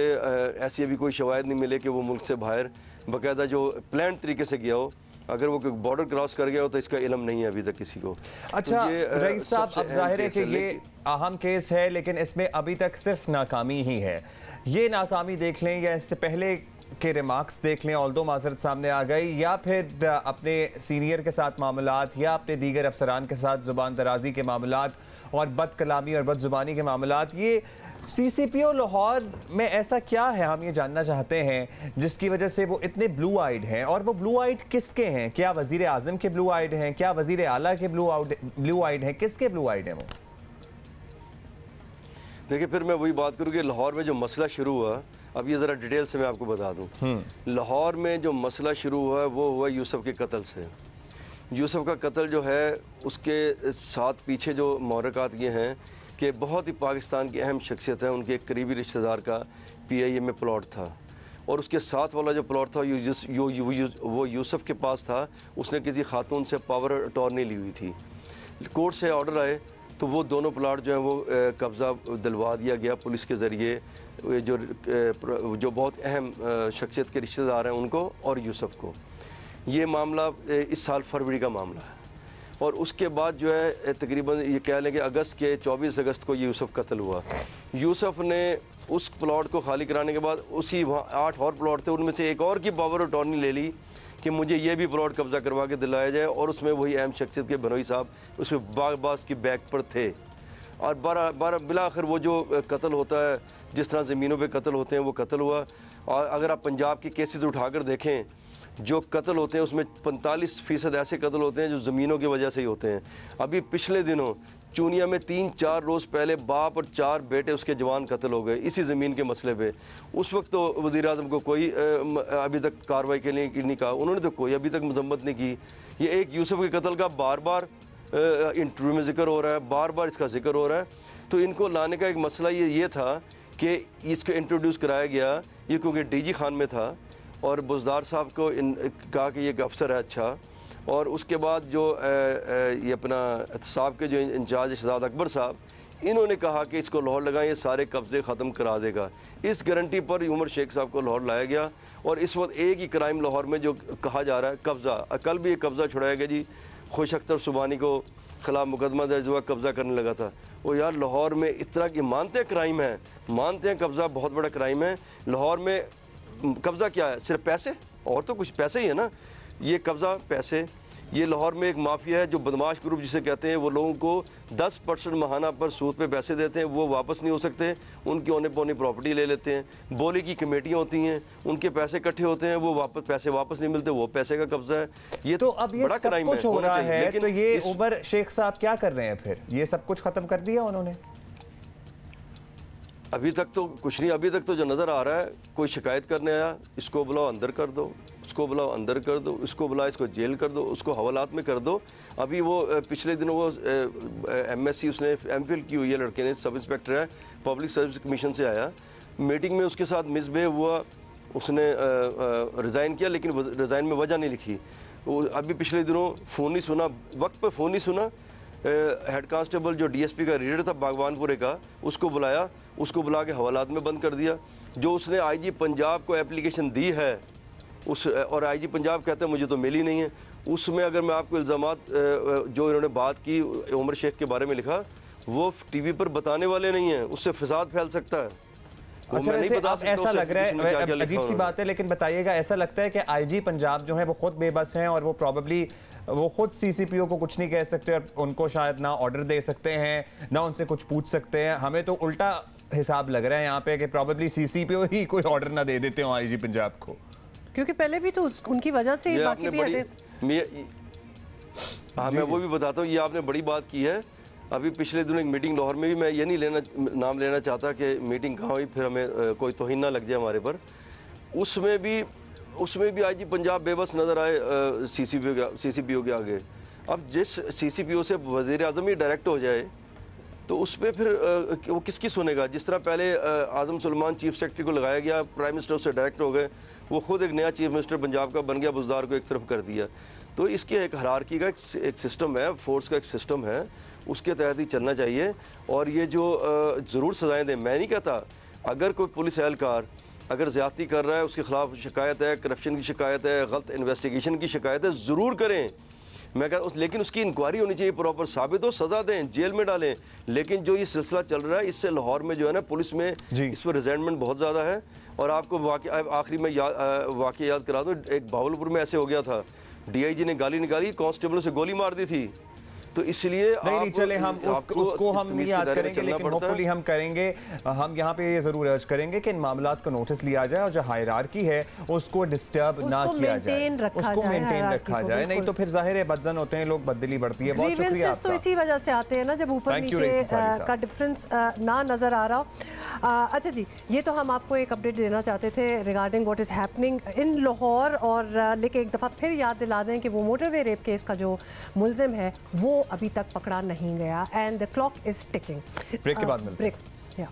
ऐसी अभी कोई शवायद नहीं मिले कि वो मुल्क से बाहर बाकायदा जो प्लान तरीके से गया हो। अगर वो बॉर्डर क्रॉस कर गया हो तो इसका इल्म नहीं है अभी तक किसी को। अच्छा तो रईस साहब, अब जाहिर है कि ये अहम केस है, लेकिन इसमें अभी तक सिर्फ नाकामी ही है। ये नाकामी देख लें या इससे पहले के रिमार्क्स देख लें, ऑल्दो माजरत सामने आ गई, या फिर अपने सीनियर के साथ मामलात या अपने दीगर अफसरान के साथ जुबान दराजी के मामलात और बदकलामी और बदजुबानी के मामलात, ये CCPO लाहौर में ऐसा क्या है, हम ये जानना चाहते हैं, जिसकी वजह से वो इतने ब्लू आइड हैं? और वो ब्लू आइड किसके हैं? क्या वजीर आजम के ब्लू आइड हैं? क्या वजीर आला के ब्लू आइड हैं? किसके ब्लू आइड हैं वो? देखिए, फिर मैं वही बात करूँ कि लाहौर में जो मसला शुरू हुआ, अब ये ज़रा डिटेल से मैं आपको बता दूँ। लाहौर में जो मसला शुरू हुआ वो हुआ यूसुफ के कत्ल से। यूसुफ का कत्ल जो है, उसके साथ पीछे जो महरक़ात ये हैं कि बहुत ही पाकिस्तान की अहम शख्सियत है, उनके एक करीबी रिश्तेदार का PIA में प्लॉट था, और उसके साथ वाला जो प्लॉट था वो यूसुफ के पास था। उसने किसी खातून से पावर अटॉर्नी ली हुई थी। कोर्ट से ऑर्डर आए तो वो दोनों प्लाट जो हैं वो कब्ज़ा दिलवा दिया गया पुलिस के ज़रिए, जो बहुत अहम शख्सियत के रिश्तेदार हैं उनको और यूसुफ को। ये मामला इस साल फरवरी का मामला है, और उसके बाद जो है तकरीबन ये कह लें कि अगस्त के 24 अगस्त को यूसुफ कत्ल हुआ। यूसुफ ने उस प्लॉट को खाली कराने के बाद उसी वहाँ 8 और प्लॉट थे, उनमें से एक और की पावर अटॉर्नी ले ली कि मुझे ये भी प्लॉट कब्जा करवा के दिलाया जाए, और उसमें वही अहम शख्सियत के बनोई साहब उसमें बाग की बैक पर थे। और बिलाखिर वो जो कत्ल होता है, जिस तरह ज़मीनों पे कत्ल होते हैं, वो कत्ल हुआ। और अगर आप पंजाब के केसेस उठाकर देखें, जो कत्ल होते हैं उसमें 45% ऐसे कत्ल होते हैं जो ज़मीनों की वजह से ही होते हैं। अभी पिछले दिनों चूनिया में 3-4 रोज़ पहले बाप और 4 बेटे उसके जवान कत्ल हो गए इसी ज़मीन के मसले पे। उस वक्त तो वज़ीर आज़म को कोई अभी तक कार्रवाई के लिए नहीं कहा, उन्होंने तो कोई अभी तक मजम्मत नहीं की। ये एक यूसुफ के कत्ल का बार बार इंटरव्यू में जिक्र हो रहा है, बार बार इसका जिक्र हो रहा है। तो इनको लाने का एक मसला ये था कि इसको इंट्रोड्यूस कराया गया, ये क्योंकि DG खान में था और बुज़दार साहब को कहा कि ये एक अफसर है अच्छा। और उसके बाद जो ये अपना एहतसाब के जो इंचार्ज शहजाद अकबर साहब, इन्होंने कहा कि इसको लाहौर लगाएं, ये सारे कब्जे ख़त्म करा देगा। इस गारंटी पर उमर शेख साहब को लाहौर लाया गया और इस वक्त एक ही क्राइम लाहौर में जो कहा जा रहा है कब्ज़ा, कल भी एक कब्ज़ा छुड़ाया गया जी, खुश अख्तर सुबानी को खिलाफ मुकदमा दर्ज हुआ, कब्ज़ा करने लगा था। वो यार लाहौर में इतना कि मानते हैं क्राइम है, मानते हैं कब्ज़ा बहुत बड़ा क्राइम है। लाहौर में कब्ज़ा क्या है, सिर्फ पैसे, और तो कुछ पैसे ही है ना। ये कब्ज़ा पैसे, ये लाहौर में एक माफिया है जो बदमाश ग्रुप जिसे कहते हैं, वो लोगों को 10% माहाना पर सूद पे पैसे देते हैं, वो वापस नहीं हो सकते, उनकी औने पौनी प्रॉपर्टी ले लेते हैं। बोली की कमेटियाँ होती हैं, उनके पैसे इकट्ठे होते हैं, वो पैसे वापस नहीं मिलते, वो पैसे का कब्जा है। ये तो अब ये बड़ा सब क्राइम कुछ हो रहा है, तो ये उमर शेख साहब क्या कर रहे हैं फिर? ये सब कुछ खत्म कर दिया उन्होंने? अभी तक तो कुछ नहीं, अभी तक तो जो नज़र आ रहा है, कोई शिकायत करने आया, इसको बुलाओ अंदर कर दो, उसको बुलाओ अंदर कर दो, इसको बुलाओ इसको जेल कर दो, उसको हवालात में कर दो। अभी वो पिछले दिनों वो MSc उसने MPhil की हुई है, लड़के ने, सब इंस्पेक्टर है, पब्लिक सर्विस कमीशन से आया, मीटिंग में उसके साथ मिसबिहेव हुआ, उसने रिज़ाइन किया, लेकिन रिज़ाइन में वजह नहीं लिखी। वो अभी पिछले दिनों फ़ोन नहीं सुना, वक्त पर फ़ोन नहीं सुना, हेड कांस्टेबल जो DSP का रीडर था बागवानपुरे का, उसको बुलाया, उसको बुला के हवालात में बंद कर दिया। जो उसने IG पंजाब को एप्लीकेशन दी है उस, और IG पंजाब कहते हैं मुझे तो मिली नहीं है, उसमें अगर मैं आपको इल्ज़ामात जो इन्होंने बात की उमर शेख के बारे में लिखा, वो TV पर बताने वाले नहीं हैं, उससे फसाद फैल सकता है। अच्छा, नहीं बता सकता, ऐसा लग रहा है, अजीब सी बात है, लेकिन बताइएगा, ऐसा लगता है कि IG पंजाब जो है वो खुद बेबस हैं और वो प्रॉबेबली वो खुद CCPO को कुछ नहीं कह सकते और उनको शायद ना ऑर्डर दे सकते हैं, ना उनसे कुछ पूछ सकते हैं। हमें तो उल्टा हिसाब लग रहा है यहाँ पे कि प्रॉबेबली CCPO ही कोई ऑर्डर ना दे देते हो IG पंजाब को, क्योंकि पहले भी तो उनकी वजह से बाकी भी हाँ, मैं वो भी बताता हूँ। ये आपने बड़ी बात की है। अभी पिछले दिनों एक मीटिंग लाहौर में भी, मैं ये नहीं नाम लेना चाहता कि मीटिंग कहाँ हुई, फिर हमें कोई तौहीन ना लग जाए हमारे पर। उसमें भी IG पंजाब बेबस नज़र आए CCPO के आगे। अब जिस CCPO से वज़ीर आज़म ही डायरेक्ट हो जाए तो उस पर फिर वो किसकी सुनेगा? जिस तरह पहले आज़म सुलेमान चीफ सेक्रेटरी को लगाया गया, प्राइम मिनिस्टर उससे डायरेक्ट हो गए, वो खुद एक नया चीफ मिनिस्टर पंजाब का बन गया, बुज़दार को एक तरफ कर दिया। तो इसके एक हायरार्की का एक सिस्टम है, फोर्स का एक सिस्टम है, उसके तहत ही चलना चाहिए। और ये जो ज़रूर सजाएँ दें, मैं नहीं कहता, अगर कोई पुलिस एहलकार अगर ज़्यादती कर रहा है, उसके खिलाफ शिकायत है, करप्शन की शिकायत है, गलत इन्वेस्टिगेशन की शिकायत है, ज़रूर करें। मैं कहता हूँ, लेकिन उसकी इंक्वायरी होनी चाहिए, प्रॉपर साबित हो, सज़ा दें, जेल में डालें। लेकिन जो ये सिलसिला चल रहा है, इससे लाहौर में जो है ना, पुलिस में इस पर रिजेंटमेंट बहुत ज़्यादा है। और आपको आखिरी में वाक़या याद करा दूँ, एक भावलपुर में ऐसे हो गया था, DIG ने गाली निकाली, कांस्टेबलों से गोली मार दी थी। तो इसलिए नहीं चले हम उसको हम नहीं याद करेंगे, लेकिन होपफुली हम करेंगे। हम यहाँ पे ये जरूर अर्ज करेंगे कि इन मामलात का नोटिस लिया जाए और जो हायरार्की है उसको डिस्टर्ब ना किया जाए, उसको मेंटेन रखा जाए। नहीं तो फिर जाहिर है बदजन होते हैं लोग, बददिली बढ़ती है। बहुत शुक्रिया आपका। तो इसी वजह से आते हैं ना, जब ऊपर नीचे का डिफरेंस ना नजर आ रहा हो। अच्छा जी, ये तो हम आपको एक अपडेट देना चाहते थे regarding what is happening in Lahore. और लेकिन एक दफ़ा फिर याद दिला दें कि वो मोटरवे रेप केस का जो मुलजिम है वो अभी तक पकड़ा नहीं गया, and the clock is ticking. Break के बाद मिलते हैं।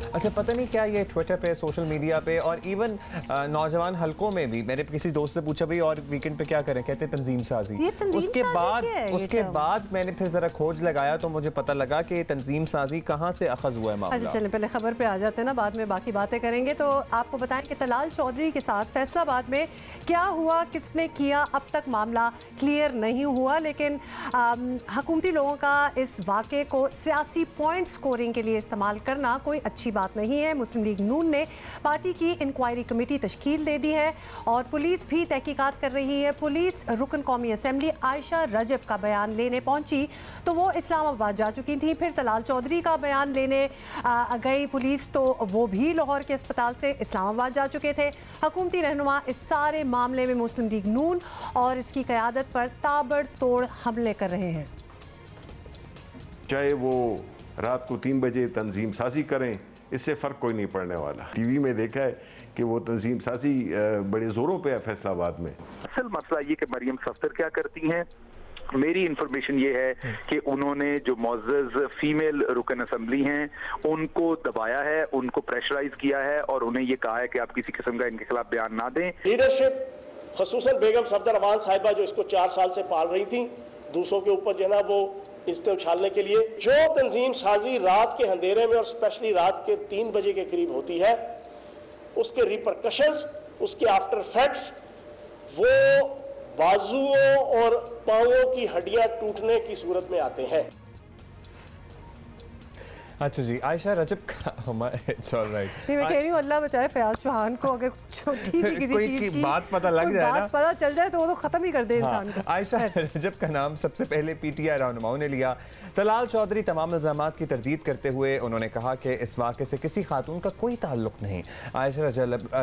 अच्छा, पता नहीं क्या ये ट्विटर पे, सोशल मीडिया पे और इवन नौजवान हलकों में भी, मैंने किसी दोस्त से पूछा भाई और वीकेंड पे क्या करें, कहते हैं तंजीम साजी। उसके बाद मैंने फिर जरा खोज लगाया तो मुझे पता लगा कि तंजीम साजी कहाँ से अखज़ हुआ है मामला। अच्छा चलें, पहले खबर पे आ जाते हैं ना, बाद में बाकी बातें करेंगे। तो आपको बताएं कि तलाल चौधरी के साथ फैसलाबाद में क्या हुआ, किसने किया, अब तक मामला क्लियर नहीं हुआ। लेकिन हुकूमती लोगों का इस वाक़े को सियासी पॉइंट स्कोरिंग के लिए इस्तेमाल करना कोई अच्छी बात नहीं है। मुस्लिम लीग नून ने पार्टी की इंक्वायरी कमेटी तश्कील दे दी है और पुलिस भी तहकीकात कर रही है। पुलिस रुकन कौमी असम्बली आयशा रजब का बयान लेने पहुंची तो वो इस्लामाबाद जा चुकी थी। फिर तलाल चौधरी का बयान लेने गई पुलिस तो वो भी लाहौर के अस्पताल से इस्लामाबाद जा चुके थे। हुकूमती रहनुमा इस सारे मामले में मुस्लिम लीग नून और इसकी क़यादत पर ताबड़तोड़ हमले कर रहे हैं। चाहे वो रात को 3 बजे तंजीम साजी करें, इससे फ़र्क कोई नहीं पड़ने वाला। टीवी में देखा है कि वो तंजीम साजी बड़े ज़ोरों पे है फैसलाबाद में। असल मसला ये कि मरियम सफ्दर क्या करती हैं। मेरी इंफॉर्मेशन ये है कि उन्होंने जो मुअज़्ज़ज़ फीमेल रुकन असम्बली हैं उनको दबाया है, उनको प्रेशराइज किया है और उन्हें ये कहा है कि आप किसी किस्म का इनके खिलाफ बयान ना दें। लीडरशिप खसूसन बेगम सफदर अमान साहिबा जो इसको 4 साल से पाल रही थी, दूसरों के ऊपर जो है ना वो इससे उछालने के लिए, जो तंजीम साजी रात के अंधेरे में और स्पेशली रात के 3 बजे के करीब होती है, उसके रिपरकशंस, उसके आफ्टर इफेक्ट्स, वो बाजुओं और पांवों की हड्डियां टूटने की सूरत में आते हैं। अच्छा जी, आयशा रजब का इट्स ऑल राइट। मैं कह रही हूँ अल्लाह बचाए फयाज चौहान को, अगर छोटी सी किसी चीज की बात पता लग जाए ना, पता चल जाए तो वो तो खत्म ही कर दे इंसान को। आयशा रजब का नाम सबसे पहले पीटीआई रहनुमाओं ने लिया। तलाल चौधरी तमाम इल्जामात की तरदीद करते हुए उन्होंने कहा कि इस वाक़े से किसी खातून का कोई ताल्लुक नहीं। आयशा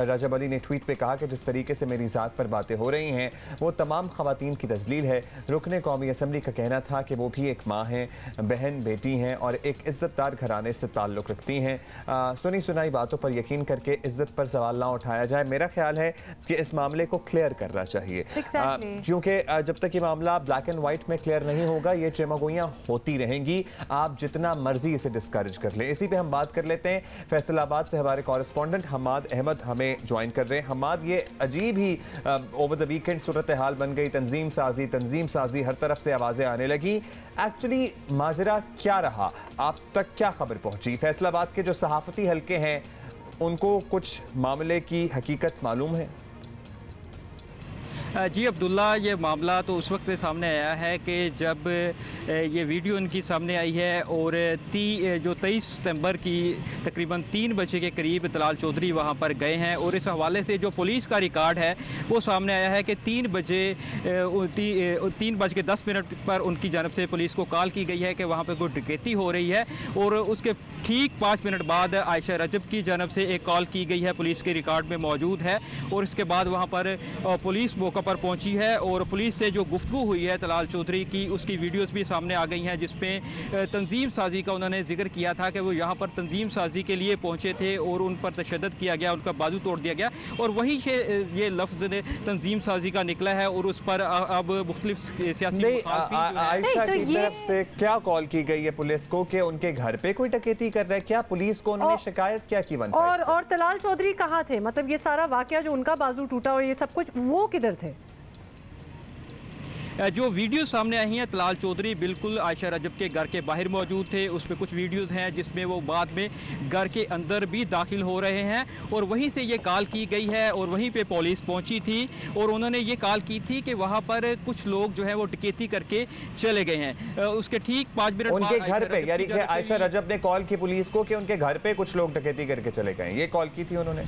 रजब अली ने ट्वीट पे कहा कि जिस तरीके से मेरी ज़ात पर बातें हो रही हैं वो तमाम ख़वातीन की तज़लील है। रुकने कौमी असम्बली का कहना था कि वो भी एक माँ हैं, बहन बेटी हैं और एक इज़्ज़तदार घराने से ताल्लुक़ रखती हैं। सुनी सुनाई बातों पर यकीन करके इज़्ज़त पर सवाल ना उठाया जाए। मेरा ख्याल है कि इस मामले को क्लियर करना चाहिए, क्योंकि जब तक ये मामला ब्लैक एंड वाइट में क्लियर नहीं होगा ये चमगोइयाँ होती रहेंगी, आप जितना मर्जी इसे डिस्करेज कर लें। इसी पे हम बात कर लेते हैं। फैसलाबाद से हमारे कॉरेस्पॉन्डेंट हमाद अहमद हमें ज्वाइन कर रहे हैं। हमाद, ये अजीब ही ओवर द वीकेंड सूरत हाल बन गई, तंजीम साजी हर तरफ से आवाज़ें आने लगी। एक्चुअली माजरा क्या रहा, आप तक क्या खबर पहुंची? फैसलाबाद के जो सहाफती हल्के हैं उनको कुछ मामले की हकीकत मालूम है? जी अब्दुल्ला, ये मामला तो उस वक्त सामने आया है कि जब ये वीडियो इनकी सामने आई है और जो 23 सितंबर की तकरीबन 3 बजे के करीब तलाल चौधरी वहाँ पर गए हैं और इस हवाले से जो पुलिस का रिकॉर्ड है वो सामने आया है कि 3 बजे 3:10 पर उनकी जानब से पुलिस को कॉल की गई है कि वहाँ पर कोई डकैती हो रही है और उसके ठीक 5 मिनट बाद आयशा रजब की जानब से एक कॉल की गई है, पुलिस के रिकॉर्ड में मौजूद है। और इसके बाद वहाँ पर पुलिस मौका पर पहुंची है और पुलिस से जो गुफ्तगू हुई है तलाल चौधरी की, उसकी वीडियोस भी सामने आ गई हैं जिसमें तंजीम साजी का उन्होंने जिक्र किया था कि वो यहाँ पर तंजीम साजी के लिए पहुँचे थे और उन पर तशद्दुद किया गया, उनका बाजू तोड़ दिया गया और वहीं से ये लफ्ज़ तंजीम साजी का निकला है और उस पर अब मुख्तलिफ सियासी आयशा की तरफ से क्या कॉल की गई है पुलिस को कि उनके घर पे कोई डकैती कर रहा है? क्या पुलिस को उन्होंने शिकायत क्या की? और तलाल चौधरी कहाँ थे? मतलब ये सारा वाकया जो उनका बाजू टूटा और ये सब कुछ, वो किधर थे? जो वीडियो सामने आई हैं, तलाल चौधरी बिल्कुल आयशा रजब के घर के बाहर मौजूद थे। उस पर कुछ वीडियोस हैं जिसमें वो बाद में घर के अंदर भी दाखिल हो रहे हैं और वहीं से ये कॉल की गई है और वहीं पे पुलिस पहुंची थी और उन्होंने ये कॉल की थी कि वहाँ पर कुछ लोग जो है वो डकैती करके चले गए हैं। उसके ठीक 5 मिनट उनके घर पे, यानी कि आयशा रजब ने कॉल की पुलिस को कि उनके घर पे कुछ लोग डकैती करके चले गए, ये कॉल की थी उन्होंने?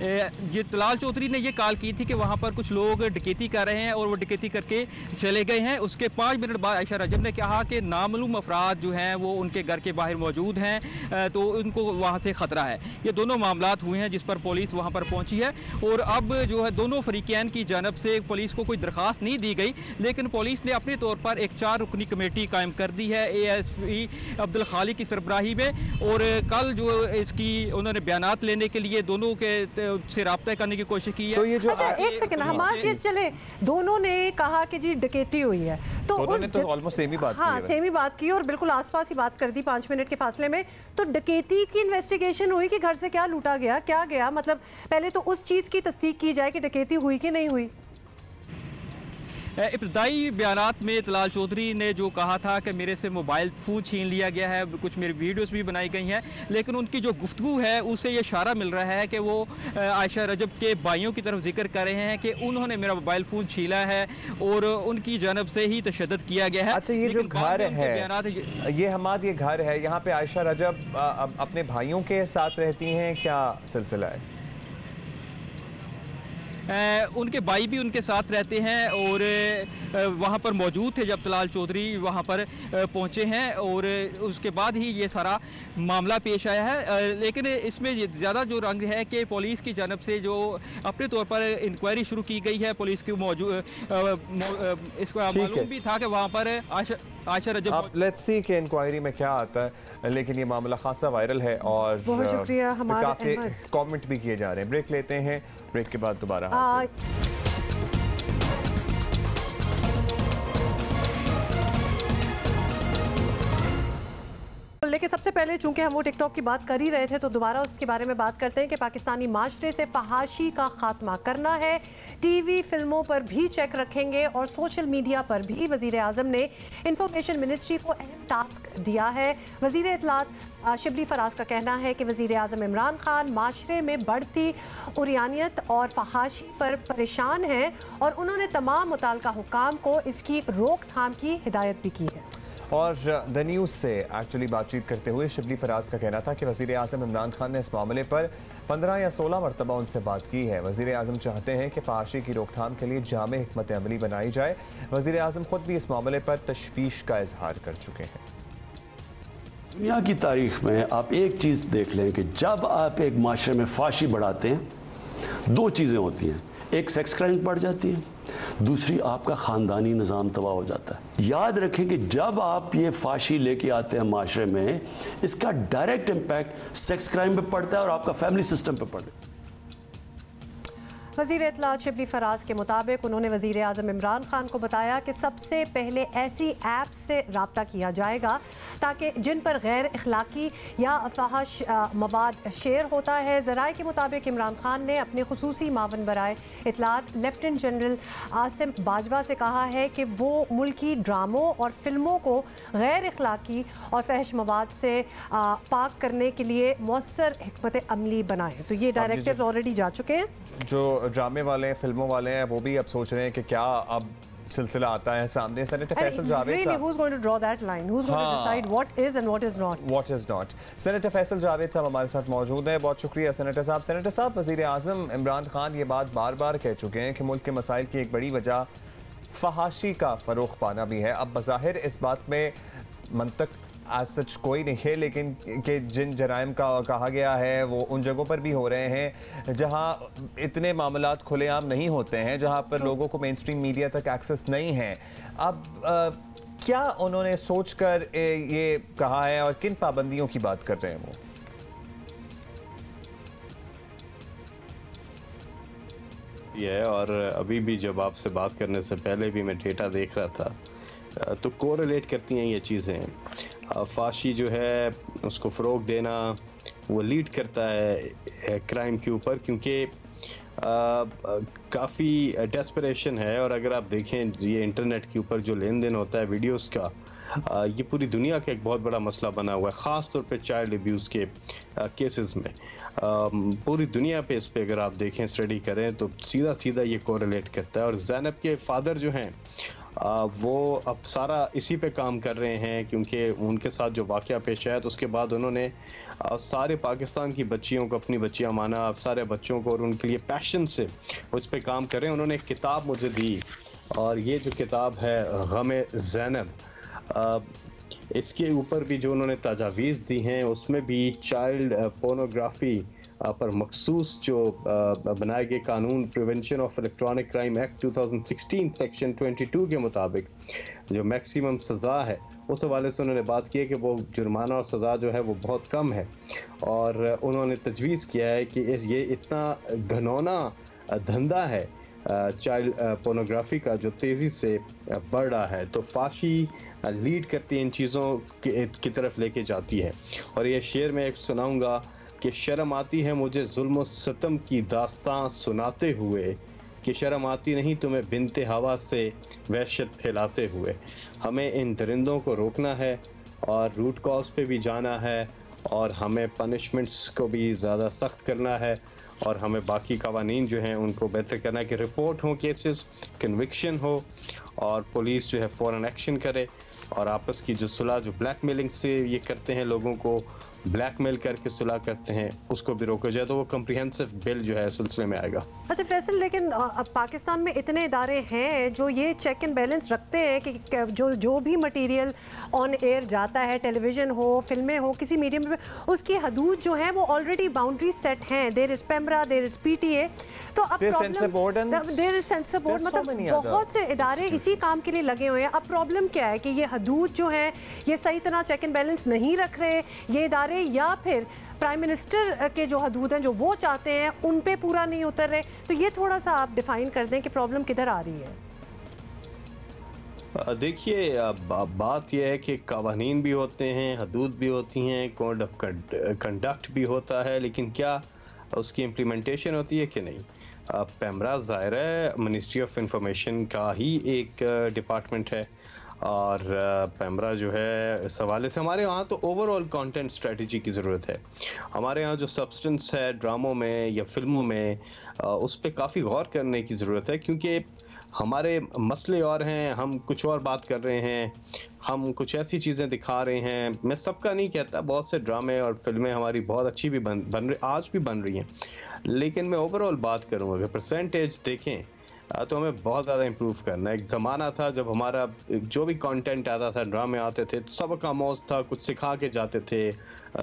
ये तलाल चौधरी ने ये कॉल की थी कि वहाँ पर कुछ लोग डकैती कर रहे हैं और वो डकैती करके चले गए हैं। उसके 5 मिनट बाद आयशा रजब ने कहा कि नामालूम अफराद जो हैं वो उनके घर के बाहर मौजूद हैं तो उनको वहाँ से ख़तरा है। ये दोनों मामलात हुए हैं जिस पर पुलिस वहाँ पर पहुँची है और अब जो है दोनों फरीकैन की जानब से पुलिस को कोई दरख्वास्त नहीं दी गई, लेकिन पुलिस ने अपने तौर पर एक 4 रुकनी कमेटी कायम कर दी है ASP अब्दुल खालिक की सरबराही में और कल जो इसकी उन्होंने बयानात लेने के लिए दोनों के से राब्ता करने की कोशिश की है। तो ये जो एक सेकंड हमारे चले, दोनों ने कहा कि जी डकैती हुई है तो ऑलमोस्ट सेम ही बात की। हाँ, सेम ही बात की और बिल्कुल आसपास ही बात कर दी 5 मिनट के फासले में। तो डकैती की इन्वेस्टिगेशन हुई कि घर से क्या लूटा गया, क्या गया, मतलब पहले तो उस चीज की तस्दीक की जाए कि डकैती हुई कि नहीं हुई। इब्तदाई बयानात में तलाल चौधरी ने जो कहा था कि मेरे से मोबाइल फ़ोन छीन लिया गया है, कुछ मेरी वीडियोस भी बनाई गई हैं, लेकिन उनकी जो गुफ्तगू है उससे ये इशारा मिल रहा है कि वो आयशा रजब के भाइयों की तरफ जिक्र कर रहे हैं कि उन्होंने मेरा मोबाइल फ़ोन छीना है और उनकी जानब से ही तशद्दुद किया गया है। अच्छा, ये जो घर है, ये हमाद ये घर है, यहाँ पे आयशा रजब अपने भाइयों के साथ रहती हैं, क्या सिलसिला है? उनके भाई भी उनके साथ रहते हैं और वहाँ पर मौजूद थे जब तलाल चौधरी वहाँ पर पहुँचे हैं और उसके बाद ही ये सारा मामला पेश आया है। लेकिन इसमें ज़्यादा जो रंग है कि पुलिस की जानब से जो अपने तौर पर इंक्वायरी शुरू की गई है, पुलिस की मौजूद इसको मालूम भी था कि वहाँ पर आयशा रजब, लेट्स सी कि इंक्वायरी में क्या आता है, लेकिन ये मामला खासा वायरल है और बहुत शुक्रिया, हमारे कमेंट भी किए जा रहे हैं। ब्रेक लेते हैं, ब्रेक के बाद दोबारा देखिए, सबसे पहले चूंकि हम वो टिकटॉक की बात कर ही रहे थे तो दोबारा उसके बारे में बात करते हैं कि पाकिस्तानी माशरे से फहाशी का खात्मा करना है। टीवी फिल्मों पर भी चेक रखेंगे और सोशल मीडिया पर भी वजीर आजम ने इंफॉर्मेशन मिनिस्ट्री को अहम टास्क दिया है। वजीर इत्तलात शिबली फराज का कहना है कि वजीर आजम इमरान खान माशरे में बढ़ती उरियानियत और फहाशी पर परेशान हैं और उन्होंने तमाम मुताल्लिका हुक्काम को इसकी रोकथाम की हिदायत भी की है। और द न्यूज़ से एक्चुअली बातचीत करते हुए शिबली फराज का कहना था कि वज़ीर आज़म इमरान खान ने इस मामले पर 15 या 16 मरतबा उनसे बात की है। वज़ीर आज़म चाहते हैं कि फहाशी की रोकथाम के लिए जामे हिकमत अमली बनाई जाए। वज़ीर आज़म खुद भी इस मामले पर तशवीश का इजहार कर चुके हैं। दुनिया की तारीख में आप एक चीज़ देख लें कि जब आप एक माशरे में फाशी बढ़ाते हैं, दो चीज़ें होती हैं, एक सेक्स क्राइम बढ़ जाती है, दूसरी आपका ख़ानदानी निज़ाम तबाह हो जाता है। याद रखें कि जब आप ये फाशी लेके आते हैं माशरे में, इसका डायरेक्ट इम्पैक्ट सेक्स क्राइम पे पड़ता है और आपका फैमिली सिस्टम पे पड़ता है। वज़ीर इत्तलात शिबली फराज के मुताबिक उन्होंने वज़ीर आज़म इमरान खान को बताया कि सबसे पहले ऐसी ऐप से रब्ता किया जाएगा ताकि जिन पर गैर अखलाकी या फहश मवाद शेयर होता है। ज़राए के मुताबिक इमरान खान ने अपने खुसूसी मावन बराए इत्तलात लेफ्टिनेंट जनरल आसिम बाजवा से कहा है कि वो मुल्की ड्रामों और फिल्मों को गैर अखलाकी और फहश मवाद से पाक करने के लिए मौसर हिकमत अमली बनाए। तो ये डायरेक्टिव्स ऑलरेडी जा चुके हैं। जो ड्रामे वाले हैं, फिल्मों वाले हैं, वो भी अब सोच रहे हैं कि क्या अब सिलसिला आता है सामने। सेनेटर फैसल जावेद साहब, who's going to draw that line? Who's going to decide what is and what is not? What is not? Senator Faisal Javed साहब हमारे साथ मौजूद हैं। बहुत शुक्रिया सेनेटर साहब। सेनेटर साहब, वज़ीर आज़म इमरान खान ये बात बार बार कह चुके हैं कि मुल्क के मसाइल की एक बड़ी वजह फहाशी का फ़रोग़ पाना भी है। अब बज़ाहिर इस बात में मंतक आज सच कोई नहीं है, लेकिन कि जिन जराइम का कहा गया है वो उन जगहों पर भी हो रहे हैं जहां इतने मामलात खुलेआम नहीं होते हैं, जहां पर लोगों को मेन स्ट्रीम मीडिया तक एक्सेस नहीं है। अब क्या उन्होंने सोचकर ये कहा है और किन पाबंदियों की बात कर रहे हैं वो? ये और अभी भी जब आपसे बात करने से पहले भी मैं डेटा देख रहा था तो कोरिलेट करती हैं ये चीज़ें। फाशी जो है उसको फ़रोग देना वो लीड करता है क्राइम के ऊपर, क्योंकि काफ़ी डेस्परेशन है। और अगर आप देखें ये इंटरनेट के ऊपर जो लेन देन होता है वीडियोस का, ये पूरी दुनिया का एक बहुत बड़ा मसला बना हुआ है, ख़ास तौर पे चाइल्ड अब्यूज़ के केसेस में। पूरी दुनिया पे इस पे अगर आप देखें, स्टडी करें तो सीधा सीधा ये कोरिलेट करता है। और ज़ैनब के फादर जो हैं वो अब सारा इसी पे काम कर रहे हैं, क्योंकि उनके साथ जो वाक़या पेश आया तो उसके बाद उन्होंने सारे पाकिस्तान की बच्चियों को अपनी बच्चियां माना, सारे बच्चों को, और उनके लिए पैशन से उस पे काम कर रहे हैं। उन्होंने एक किताब मुझे दी और ये जो किताब है गमे ज़ैनब, इसके ऊपर भी जो उन्होंने तजावीज़ दी हैं उसमें भी चाइल्ड पोर्नोग्राफी पर मखसूस जो बनाए गए कानून prevention of electronic crime act 2016 section 22 के मुताबिक जो मैक्सिमम सज़ा है, उस हवाले से उन्होंने बात की है कि वो जुर्माना और सज़ा जो है वो बहुत कम है। और उन्होंने तजवीज़ किया है कि ये इतना घनौना धंधा है चाइल्ड पोर्नोग्राफी का जो तेज़ी से बढ़ रहा है, तो फाशी लीड करती है इन चीज़ों की तरफ लेके जाती है। और ये शेर मैं एक सुनाऊँगा कि शर्म आती है मुझे जुल्म और सितम की दास्तां सुनाते हुए, कि शर्म आती नहीं तुम्हें बिनते हवा से वहशत फैलाते हुए। हमें इन दरिंदों को रोकना है और रूट कॉज पे भी जाना है, और हमें पनिशमेंट्स को भी ज़्यादा सख्त करना है, और हमें बाकी कवानीन जो हैं उनको बेहतर करना है कि रिपोर्ट हो केसेस, कन्विक्शन हो, और पुलिस जो है फ़ौरन एक्शन करे, और आपस की जो सुलह जो ब्लैकमेलिंग से ये करते हैं, लोगों को ब्लैकमेल करके सुलह करते हैं, उसको भी रोका जाए। तो वो कम्प्रिहेंसिव बिल जो है सिलसिले में आएगा। अच्छा फैसल, लेकिन अब पाकिस्तान में इतने इदारे हैं जो ये चेक एंड बैलेंस रखते हैं कि जो भी मटेरियल ऑन एयर जाता है, टेलीविज़न हो, फिल्में हो, किसी मीडियम में, उसकी हदूद जो है वो ऑलरेडी बाउंड्री सेट हैं। There is PEMRA, there is PTA, तो अब देयर इज़ सेंसर बोर्ड, मतलब बहुत से इदारे इसी काम के लिए लगे हुए हैं। अब प्रॉब्लम क्या है कि ये हदूद जो है ये सही तरह चेक एंड बैलेंस नहीं रख रहे ये इदारे, या फिर प्राइम मिनिस्टर के जो हदूद हैं जो वो चाहते हैं उन पे पूरा नहीं उतर रहे। तो ये थोड़ा सा आप डिफाइन कर दें कि प्रॉब्लम किधर आ रही है। देखिए, बात यह है कि कवानीन भी होते हैं, हदूद भी होती हैं, कोड ऑफ कंडक्ट भी होता है, लेकिन क्या उसकी इम्प्लीमेंटेशन होती है कि नहीं। पैमरा ज़ाहिर है मिनिस्ट्री ऑफ इंफॉर्मेशन का ही एक डिपार्टमेंट है, और पैमरा जो है इस हवाले से हमारे यहाँ तो ओवरऑल कंटेंट स्ट्रेटजी की ज़रूरत है। हमारे यहाँ जो सब्सटेंस है ड्रामों में या फिल्मों में, उस पर काफ़ी गौर करने की ज़रूरत है, क्योंकि हमारे मसले और हैं, हम कुछ और बात कर रहे हैं, हम कुछ ऐसी चीज़ें दिखा रहे हैं। मैं सबका नहीं कहता, बहुत से ड्रामे और फिल्में हमारी बहुत अच्छी भी बन रही, आज भी बन रही हैं, लेकिन मैं ओवरऑल बात करूँ, अगर परसेंटेज देखें तो हमें बहुत ज़्यादा इम्प्रूव करना है। एक ज़माना था जब हमारा जो भी कंटेंट आता था, ड्रामे आते थे, सबका मौज था, कुछ सिखा के जाते थे,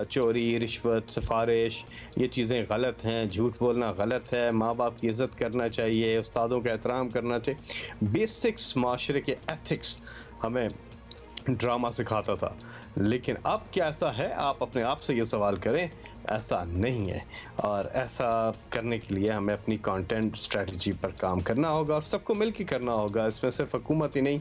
चोरी, रिश्वत, सिफारिश, ये चीज़ें गलत हैं, झूठ बोलना गलत है, माँ बाप की इज़्ज़त करना चाहिए, उस्तादों का एहतराम करना चाहिए, बेसिक्स माशरे के एथिक्स हमें ड्रामा सिखाता था। लेकिन अब क्या ऐसा है? आप अपने आप से ये सवाल करें, ऐसा नहीं है। और ऐसा करने के लिए हमें अपनी कंटेंट स्ट्रेटजी पर काम करना होगा, और सबको मिलकर करना होगा। इसमें सिर्फ हुकूमत ही नहीं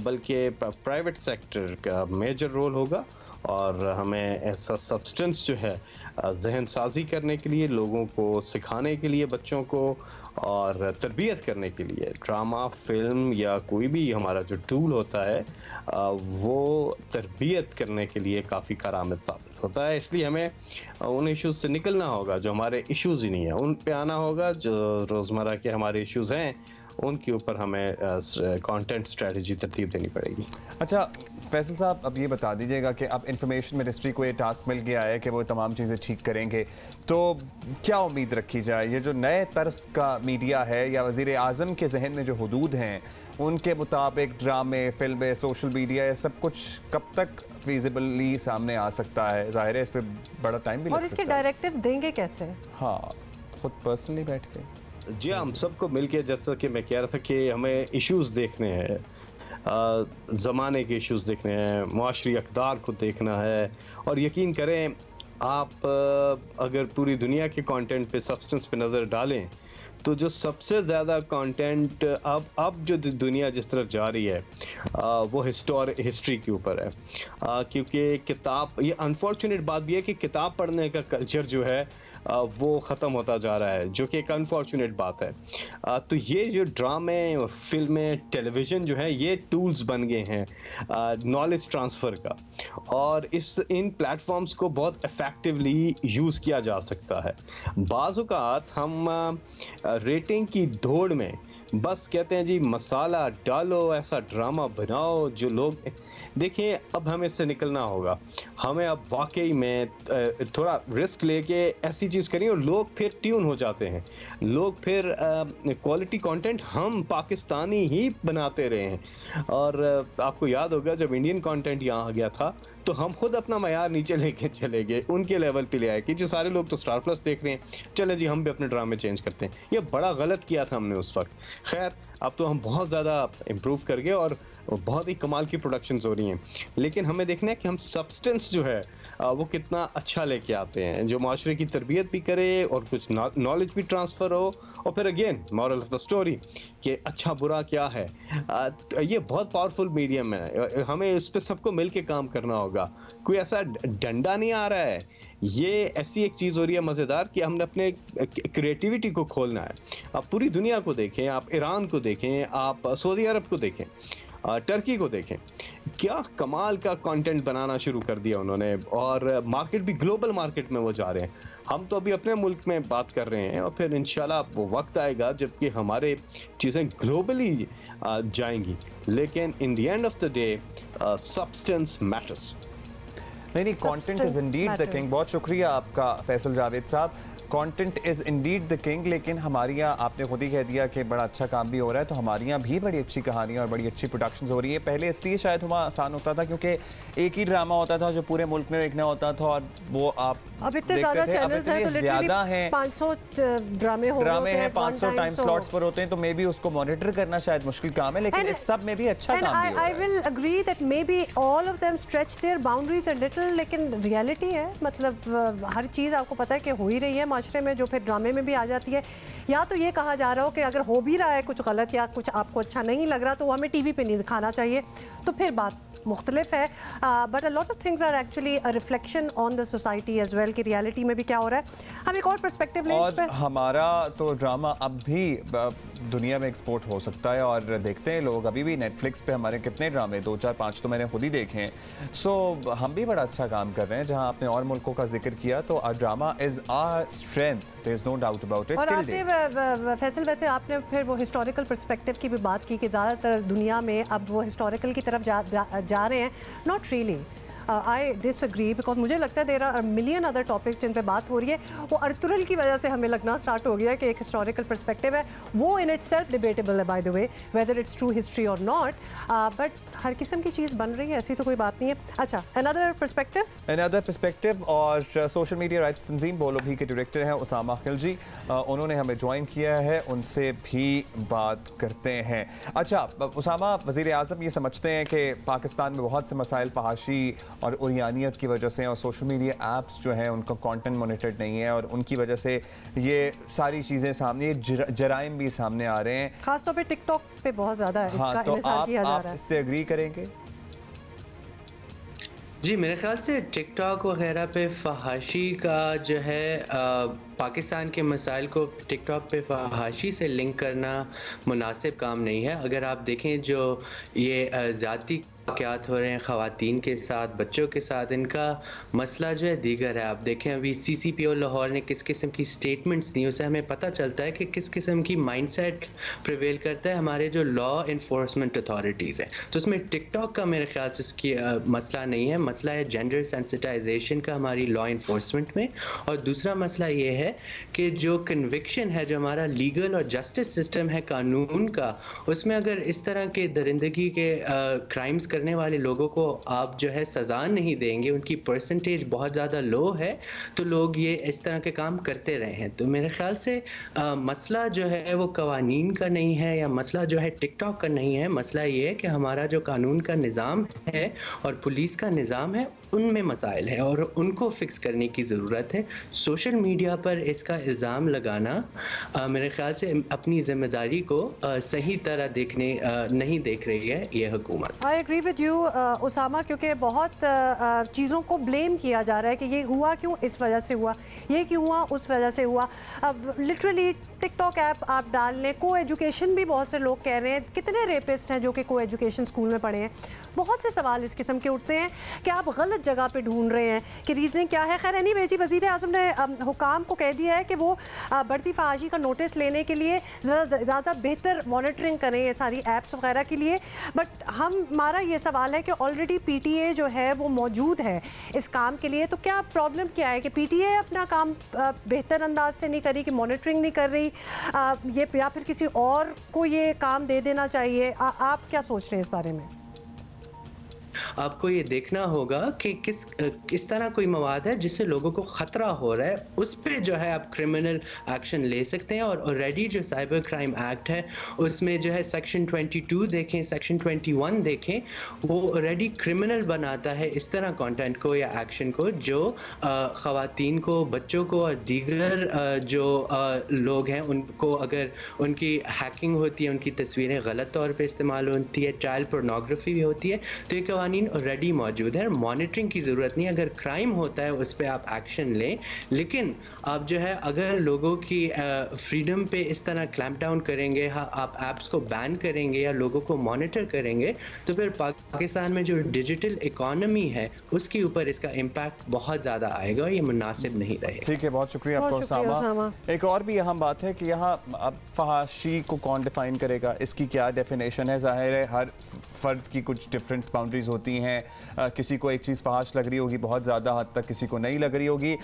बल्कि प्राइवेट सेक्टर का मेजर रोल होगा, और हमें ऐसा सब्सटेंस जो है जहन साजी करने के लिए, लोगों को सिखाने के लिए, बच्चों को और तरबियत करने के लिए ड्रामा, फिल्म या कोई भी हमारा जो टूल होता है वो तरबियत करने के लिए काफ़ी कारआमद साबित होता है। इसलिए हमें उन इश्यूज़ से निकलना होगा जो हमारे इश्यूज़ ही नहीं है, उन पे आना होगा। जो रोज़मर्रा के हमारे इश्यूज़ हैं उनके ऊपर हमें कंटेंट स्ट्रेटजी तरतीब देनी पड़ेगी। अच्छा फैसल साहब, अब ये बता दीजिएगा कि अब इंफॉर्मेशन मिनिस्ट्री को ये टास्क मिल गया है कि वो तमाम चीज़ें ठीक करेंगे, तो क्या उम्मीद रखी जाए? ये जो नए तर्ज का मीडिया है या वज़ीर आज़म के जहन में जो हुदूद हैं उनके मुताबिक ड्रामे, फिल्में, सोशल मीडिया, ये सब कुछ कब तक फिजिबली सामने आ सकता है? ज़ाहिर है इस पर बड़ा टाइम भी लग सकता है। और इसके डायरेक्टिव देंगे कैसे? हाँ, खुद पर्सनली बैठ के। जी, हम सबको मिलके, जैसा कि मैं कह रहा था कि हमें इश्यूज़ देखने हैं, ज़माने के इश्यूज़ देखने हैं, मुआशरी अक़दार को देखना है। और यकीन करें आप अगर पूरी दुनिया के कंटेंट पे, सब्सटेंस पे नज़र डालें तो जो सबसे ज़्यादा कंटेंट अब जो दुनिया जिस तरफ जा रही है वो हिस्ट्री के ऊपर है, क्योंकि किताब, ये अनफॉर्चुनेट बात भी है कि किताब पढ़ने का कल्चर जो है वो ख़त्म होता जा रहा है, जो कि एक अनफॉर्चुनेट बात है। तो ये जो ड्रामे और फिल्में, टेलीविज़न जो है, ये टूल्स बन गए हैं नॉलेज ट्रांसफ़र का, और इन प्लेटफॉर्म्स को बहुत इफ़ेक्टिवली यूज़ किया जा सकता है। बाज़ औक़ात हम रेटिंग की दौड़ में बस कहते हैं जी मसाला डालो, ऐसा ड्रामा बनाओ जो लोग देखें। अब हमें इससे निकलना होगा, हमें अब वाकई में थोड़ा रिस्क लेके ऐसी चीज़ करें, और लोग फिर ट्यून हो जाते हैं, लोग फिर क्वालिटी कंटेंट हम पाकिस्तानी ही बनाते रहे हैं। और आपको याद होगा जब इंडियन कंटेंट यहाँ आ गया था तो हम खुद अपना मयार नीचे लेके चले गए, उनके लेवल पे ले आए कि जो सारे लोग तो स्टार प्लस देख रहे हैं, चले जी हम भी अपने ड्रामे चेंज करते हैं। ये बड़ा गलत किया था हमने उस वक्त। खैर, अब तो हम बहुत ज़्यादा इम्प्रूव कर गए और बहुत ही कमाल की प्रोडक्शंस हो रही हैं, लेकिन हमें देखना है कि हम सब्सटेंस जो है वो कितना अच्छा लेके आते हैं, जो माशरे की तरबियत भी करे और कुछ नॉलेज भी ट्रांसफ़र हो। और फिर again moral of the story कि अच्छा बुरा क्या है। ये बहुत पावरफुल मीडियम है, हमें इस पर सबको मिल के काम करना होगा। कोई ऐसा डंडा नहीं आ रहा है, ये ऐसी एक चीज़ हो रही है मज़ेदार कि हमने अपने क्रिएटिविटी को खोलना है। आप पूरी दुनिया को देखें, आप ईरान को देखें, आप सऊदी अरब को देखें, टर्की को देखें, क्या कमाल का कंटेंट बनाना शुरू कर दिया उन्होंने, और मार्केट भी ग्लोबल मार्केट में वो जा रहे हैं। हम तो अभी अपने मुल्क में बात कर रहे हैं, और फिर इंशाल्लाह वो वक्त आएगा जबकि हमारे चीज़ें ग्लोबली जाएंगी। लेकिन in the end of the day substance matters. नहीं, content is indeed the king. बहुत शुक्रिया आपका फैसल जावेद साहब। Content is indeed the king, लेकिन हमारे यहाँ आपने खुद ही कह दिया कि बड़ा अच्छा काम भी हो रहा है, तो हमारे यहाँ भी बड़ी अच्छी कहानियाँ और बड़ी अच्छी प्रोडक्शंस हो रही है। पहले इसलिए शायद हुआ आसान होता था क्योंकि एक ही ड्रामा होता था जो पूरे मुल्क में देखना होता था, और वो आप अब इतने ज़्यादा चैनल्स हैं, तो ज़्यादा हैं, 500 ड्रामे हैं, 500 टाइम स्लॉट्स पर होते हैं, तो मे बी उसको मॉनिटर करना शायद मुश्किल काम है, लेकिन इस सब में भी अच्छा काम भी हो रहा है। I will agree that maybe all of them stretch their boundaries a little, लेकिन रियलिटी है, मतलब हर चीज़ आपको पता है कि हो ही रही है माशरे में जो फिर ड्रामे में भी आ जाती है। या तो ये कहा जा रहा हो कि अगर हो भी रहा है कुछ गलत या कुछ आपको अच्छा नहीं लग रहा तो वो हमें टीवी पे नहीं दिखाना चाहिए, तो फिर बात मुख्तलिफ है। But a lot of things are actually a reflection on the society as well कि रियलिटी में भी क्या हो रहा है। हम एक और पर्सपेक्टिव लें इस पर। हमारा तो ड्रामा अब भी दुनिया में एक्सपोर्ट हो सकता है और देखते हैं लोग। अभी भी नेटफ्लिक्स पे हमारे कितने ड्रामे 2 4 5 तो मैंने खुद ही देखे हैं। सो हम भी बड़ा अच्छा काम कर रहे हैं। जहां आपने और मुल्कों का जिक्र किया तो drama is our strength, there is no doubt about it. और आपने फैसल वैसे आपने फिर वो हिस्टोरिकल पर्सपेक्टिव की भी बात की कि ज़्यादातर दुनिया में अब वो हिस्टोरिकल की तरफ जा रहे हैं। Not really, I disagree, because मुझे लगता है there are million other topics जिन पे बात हो रही है। वो अर्तुगरुल की वजह से हमें लगना स्टार्ट हो गया कि एक हिस्टोरिकल पर्सपेक्टिव है, वो इन इट सेल्फ डिबेटेबल है by the way whether it's true history और नॉट, बट हर किस्म की चीज़ बन रही है, ऐसी तो कोई बात नहीं है। अच्छा, अनदर पर्सपेक्टिव और सोशल मीडिया राइट्स तंजीम बोलो भी के डायरेक्टर हैं उसामा खिलजी, उन्होंने हमें ज्वाइन किया है, उनसे भी बात करते हैं। अच्छा उसामा, वज़ीर आज़म ये समझते हैं कि पाकिस्तान में बहुत से मसाइल फहाशी और उरियानियत की वजह से और सोशल मीडिया ऐप्स जो हैं उनका कंटेंट मॉनिटर्ड नहीं है और उनकी वजह से ये सारी चीज़ें सामने, जराइम भी सामने आ रहे हैं, खासतौर पे टिकटॉक पे बहुत ज़्यादा है। हाँ, तो आप इससे एग्री करेंगे? जी, मेरे ख्याल से टिकटॉक वगैरह पे फहाशी का जो है पाकिस्तान के मसाइल को टिकटॉक पे फहाशी से लिंक करना मुनासिब काम नहीं है। अगर आप देखें जो ये ज़ाती वाक़यात हो रहे हैं ख़वातीन के साथ, बच्चों के साथ, इनका मसला जो है दीगर है। आप देखें अभी CCPO लाहौर ने किस किस्म की स्टेटमेंट्स दी, उससे हमें पता चलता है कि किस किस्म की माइंडसेट प्रिवेल करता है हमारे जो लॉ इन्फोर्समेंट अथॉरिटीज़ हैं। तो उसमें टिकटॉक का मेरे ख्याल से उसकी मसला नहीं है, मसला है जेंडर सेंसिटाइजेशन का हमारी लॉ इन्फोर्समेंट में। और दूसरा मसला ये है कि जो कन्विक्शन है, जो हमारा लीगल और जस्टिस सिस्टम है कानून का, उसमें अगर इस तरह के दरिंदगी के क्राइम्स करने वाले लोगों को आप जो है सज़ा नहीं देंगे, उनकी परसेंटेज बहुत ज़्यादा लो है, तो लोग ये इस तरह के काम करते रहे हैं। तो मेरे ख्याल से मसला जो है वो कवानीन का नहीं है या मसला जो है टिकटॉक का नहीं है। मसला ये है कि हमारा जो कानून का निज़ाम है और पुलिस का निज़ाम है, उनमें मसाइल है और उनको फिक्स करने की ज़रूरत है। सोशल मीडिया पर इसका इल्ज़ाम लगाना मेरे ख्याल से अपनी ज़िम्मेदारी को सही तरह नहीं देख रही है ये हुकूमत। I agree with you Usama, क्योंकि बहुत चीज़ों को ब्लेम किया जा रहा है कि ये हुआ क्यों, इस वजह से हुआ, ये क्यों हुआ, उस वजह से हुआ। अब लिटरली टिकटॉक ऐप आप डाल लें, को एजुकेशन भी बहुत से लोग कह रहे हैं, कितने रेपिस्ट हैं जो कि को एजुकेशन स्कूल में पढ़े हैं। बहुत से सवाल इस किस्म के उठते हैं कि आप गलत जगह पे ढूंढ रहे हैं कि रीज़निंग क्या है। खैर एनीवे जी, वज़ीर आज़म ने हुकाम को कह दिया है कि वो बढ़ती फहाशी का नोटिस लेने के लिए ज़्यादा बेहतर मॉनिटरिंग करें ये सारी ऐप्स वगैरह के लिए। बट हमारा ये सवाल है कि ऑलरेडी PTA जो है वो मौजूद है इस काम के लिए, तो क्या प्रॉब्लम क्या है कि PTA अपना काम बेहतर अंदाज से नहीं करी, कि मॉनिटरिंग नहीं कर रही, ये या फिर किसी और को ये काम दे देना चाहिए? आप क्या सोच रहे हैं इस बारे में? आपको ये देखना होगा कि किस तरह कोई मवाद है जिससे लोगों को ख़तरा हो रहा है, उस पर जो है आप क्रिमिनल एक्शन ले सकते हैं। और ऑलरेडी जो साइबर क्राइम एक्ट है उसमें जो है सेक्शन 22 देखें, सेक्शन 21 देखें, वो ऑलरेडी क्रिमिनल बनाता है इस तरह कंटेंट को या एक्शन को जो ख़वातीन को, बच्चों को और दीगर जो लोग हैं उनको, अगर उनकी हैकिंग होती है, उनकी तस्वीरें गलत तौर पर इस्तेमाल होती है, चाइल्ड पोर्नोग्राफी भी होती है, तो ये कवानीन ऑलरेडी मौजूद है। मॉनिटरिंग की ज़रूरत नहीं, अगर क्राइम होता है उस पर आप एक्शन लें, लेकिन आप जो है अगर लोगों की फ्रीडम पे इस तरह क्लैम्प डाउन करेंगे, आप ऐप्स को बैन करेंगे या लोगों को मॉनिटर करेंगे, तो फिर पाकिस्तान में जो डिजिटल इकॉनमी है उसके ऊपर इसका इम्पैक्ट बहुत ज़्यादा आएगा, ये मुनासिब नहीं रहेगा। ठीक है, बहुत शुक्रिया आपका उसामा। एक और भी अहम बात है कि यहाँ अब फहाशी को कौन डिफाइन करेगा, इसकी क्या डेफिनेशन है? ज़ाहिर है हर फ़र्द की कुछ डिफरेंट बाउंड्रीज होती हैं, किसी को एक चीज़ फहाश लग रही होगी बहुत ज़्यादा हद तक, किसी को नहीं लग रही होगी।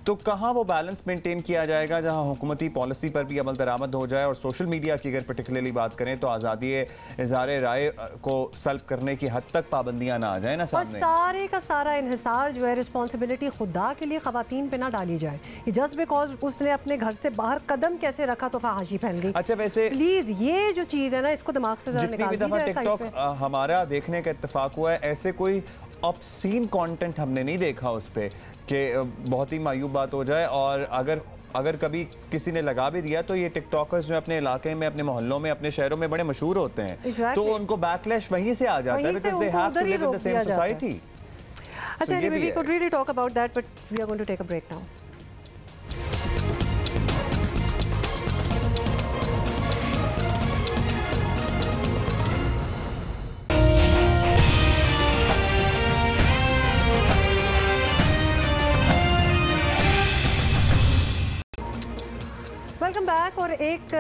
तो कहाँ वो बैलेंस मेंटेन किया जाएगा जहाँ हुकूमती पॉलिसी पर भी अमल दरामद हो जाए और सोशल मीडिया की अगर पर्टिकुलरली बात करें तो आज़ादी इज़हार राय को सल्ब करने की हद तक पाबंदियाँ ना आ जाए ना सामने। और सारे का सारा इन्हिसार जो है रिस्पॉन्सिबिलिटी खुदा के लिए ख़वातीन पे ना डाली जाए कि जस्ट बिकॉज उसने अपने घर से बाहर कदम कैसे रखा तो फहाशी फैल गई। अच्छा, वैसे प्लीज़ ये जो चीज़ है ना इसको दिमाग से ज़रा निकाल दीजिए। टिकटॉक हमारा देखने का इत्तेफाक हुआ है, ऐसे कोई ऑब्सीन कंटेंट हमने नहीं देखा उस पर कि बहुत ही मायूब बात हो जाए। और अगर अगर कभी किसी ने लगा भी दिया तो ये टिकटॉकर्स जो अपने इलाके में, अपने मोहल्लों में, अपने शहरों में बड़े मशहूर होते हैं, तो उनको बैकलैश वहीं से आ जाता है, because they have to live in the same society. अच्छा, anyway, we could really talk about that, but we are going to take a break now. Welcome back. और एक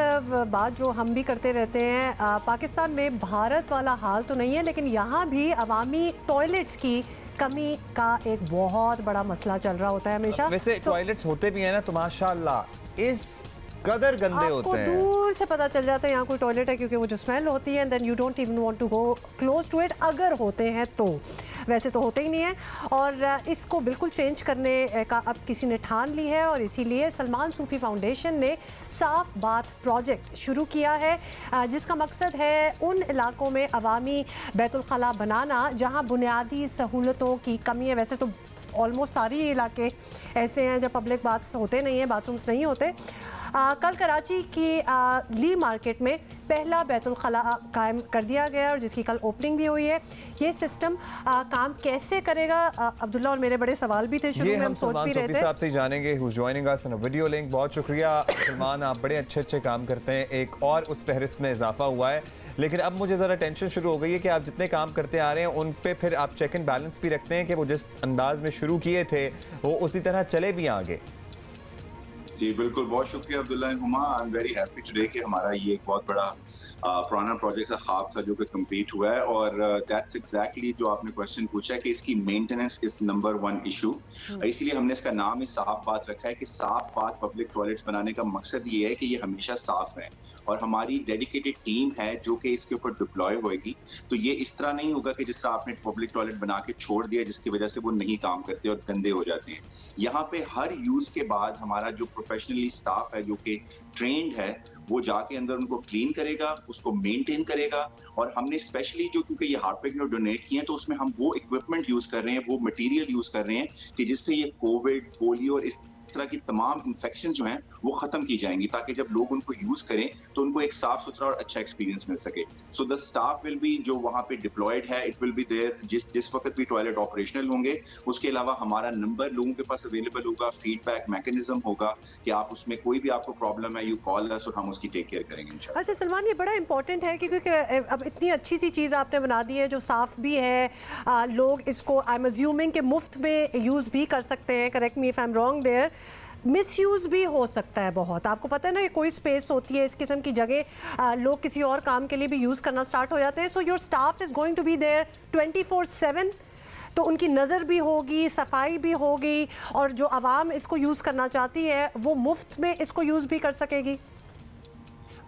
बात जो हम भी करते रहते हैं, पाकिस्तान में भारत वाला हाल तो नहीं है, लेकिन यहाँ भी अवामी टॉयलेट्स की कमी का एक बहुत बड़ा मसला चल रहा होता है हमेशा। वैसे टॉयलेट्स होते भी हैं ना, तो माशाल्लाह इस कदर गंदे होते हैं, दूर से पता चल जाता है यहाँ कोई टॉयलेट है, क्योंकि वो जो स्मेल होती है, then you don't even want to go close to it, अगर होते हैं तो। वैसे तो होते ही नहीं है, और इसको बिल्कुल चेंज करने का अब किसी ने ठान ली है, और इसीलिए सलमान सूफी फाउंडेशन ने साफ बात प्रोजेक्ट शुरू किया है, जिसका मकसद है उन इलाकों में अवामी बैतुल खला बनाना जहाँ बुनियादी सहूलतों की कमी है। वैसे तो ऑलमोस्ट सारी इलाके ऐसे हैं जब पब्लिक बाथ्स होते नहीं हैं, बाथरूम्स नहीं होते। कल कराची की ली मार्केट में पहला बैतुल खला कायम कर दिया गया, और जिसकी कल ओपनिंग भी हुई है। ये सिस्टम काम कैसे करेगा, अब्दुल्ला और मेरे बड़े सवाल भी थे शुरू में, हम सोच भी रहे थे। साहब से जानेंगे, who is joining us on a video link. बहुत शुक्रिया सलमान, आप बड़े अच्छे काम करते हैं, एक और उस फहरिस्त में इजाफा हुआ है। लेकिन अब मुझे ज़रा टेंशन शुरू हो गई है कि आप जितने काम करते आ रहे हैं उन पे फिर आप चेक एंड बैलेंस भी रखते हैं कि वो जिस अंदाज में शुरू किए थे वो उसी तरह चले भी आगे। जी बिल्कुल, बहुत शुक्रिया Abdullah and Huma. I am very happy today कि हमारा ये एक बहुत बड़ा पुराना प्रोजेक्ट का ख्वाब था जो कि कंप्लीट हुआ है, और दैट्स एग्जैक्टली जो आपने क्वेश्चन पूछा है कि इसकी मेंटेनेंस इज नंबर 1 इशू। इसीलिए हमने इसका नाम ही साफ बात रखा है कि साफ बात पब्लिक टॉयलेट्स बनाने का मकसद ये है कि ये हमेशा साफ है, और हमारी डेडिकेटेड टीम है जो कि इसके ऊपर डिप्लॉय होएगी। तो ये इस तरह नहीं होगा कि जिस तरह आपने पब्लिक टॉयलेट बना के छोड़ दिया जिसकी वजह से वो नहीं काम करते और गंदे हो जाते हैं। यहाँ पे हर यूज के बाद हमारा जो प्रोफेशनली स्टाफ है जो कि ट्रेंड है वो जाके अंदर उनको क्लीन करेगा, उसको मेंटेन करेगा। और हमने स्पेशली जो, क्योंकि ये हार्टपेक ने डोनेट किए हैं, तो उसमें हम वो इक्विपमेंट यूज कर रहे हैं, वो मटेरियल यूज कर रहे हैं कि जिससे ये कोविड, पोलियो और इस तरह की तमाम इन्फेक्शन जो हैं वो खत्म की जाएंगी, ताकि जब लोग उनको यूज करें तो उनको एक साफ सुथरा और अच्छा एक्सपीरियंस मिल सके। So the staff will be, जो वहाँ पे डिप्लॉयड है, इट विल बी देयर जिस वक्त भी टॉयलेट ऑपरेशनल होंगे। उसके अलावा हमारा नंबर लोगों के पास अवेलेबल होगा, फीडबैक मैकेनिज्म होगा कि आप उसमें कोई भी आपको प्रॉब्लम है, यू कॉल अस और हम उसकी टेक केयर करेंगे इंशाल्लाह। अच्छा सलमान, ये बड़ा इंपॉर्टेंट है क्योंकि अब इतनी अच्छी सी चीज़ आपने बना दी है जो साफ भी है, लोग इसको आई एम अज्यूमिंग के मुफ्त में यूज़ भी कर सकते हैं, correct me if I am wrong there. Misuse भी हो सकता है बहुत, आपको पता है ना कि कोई स्पेस होती है इस किस्म की जगह, लोग किसी और काम के लिए भी यूज़ करना स्टार्ट हो जाते हैं। So your staff is going to be there 24/7, तो उनकी नज़र भी होगी, सफाई भी होगी, और जो आवाम इसको यूज़ करना चाहती है वो मुफ्त में इसको यूज़ भी कर सकेगी।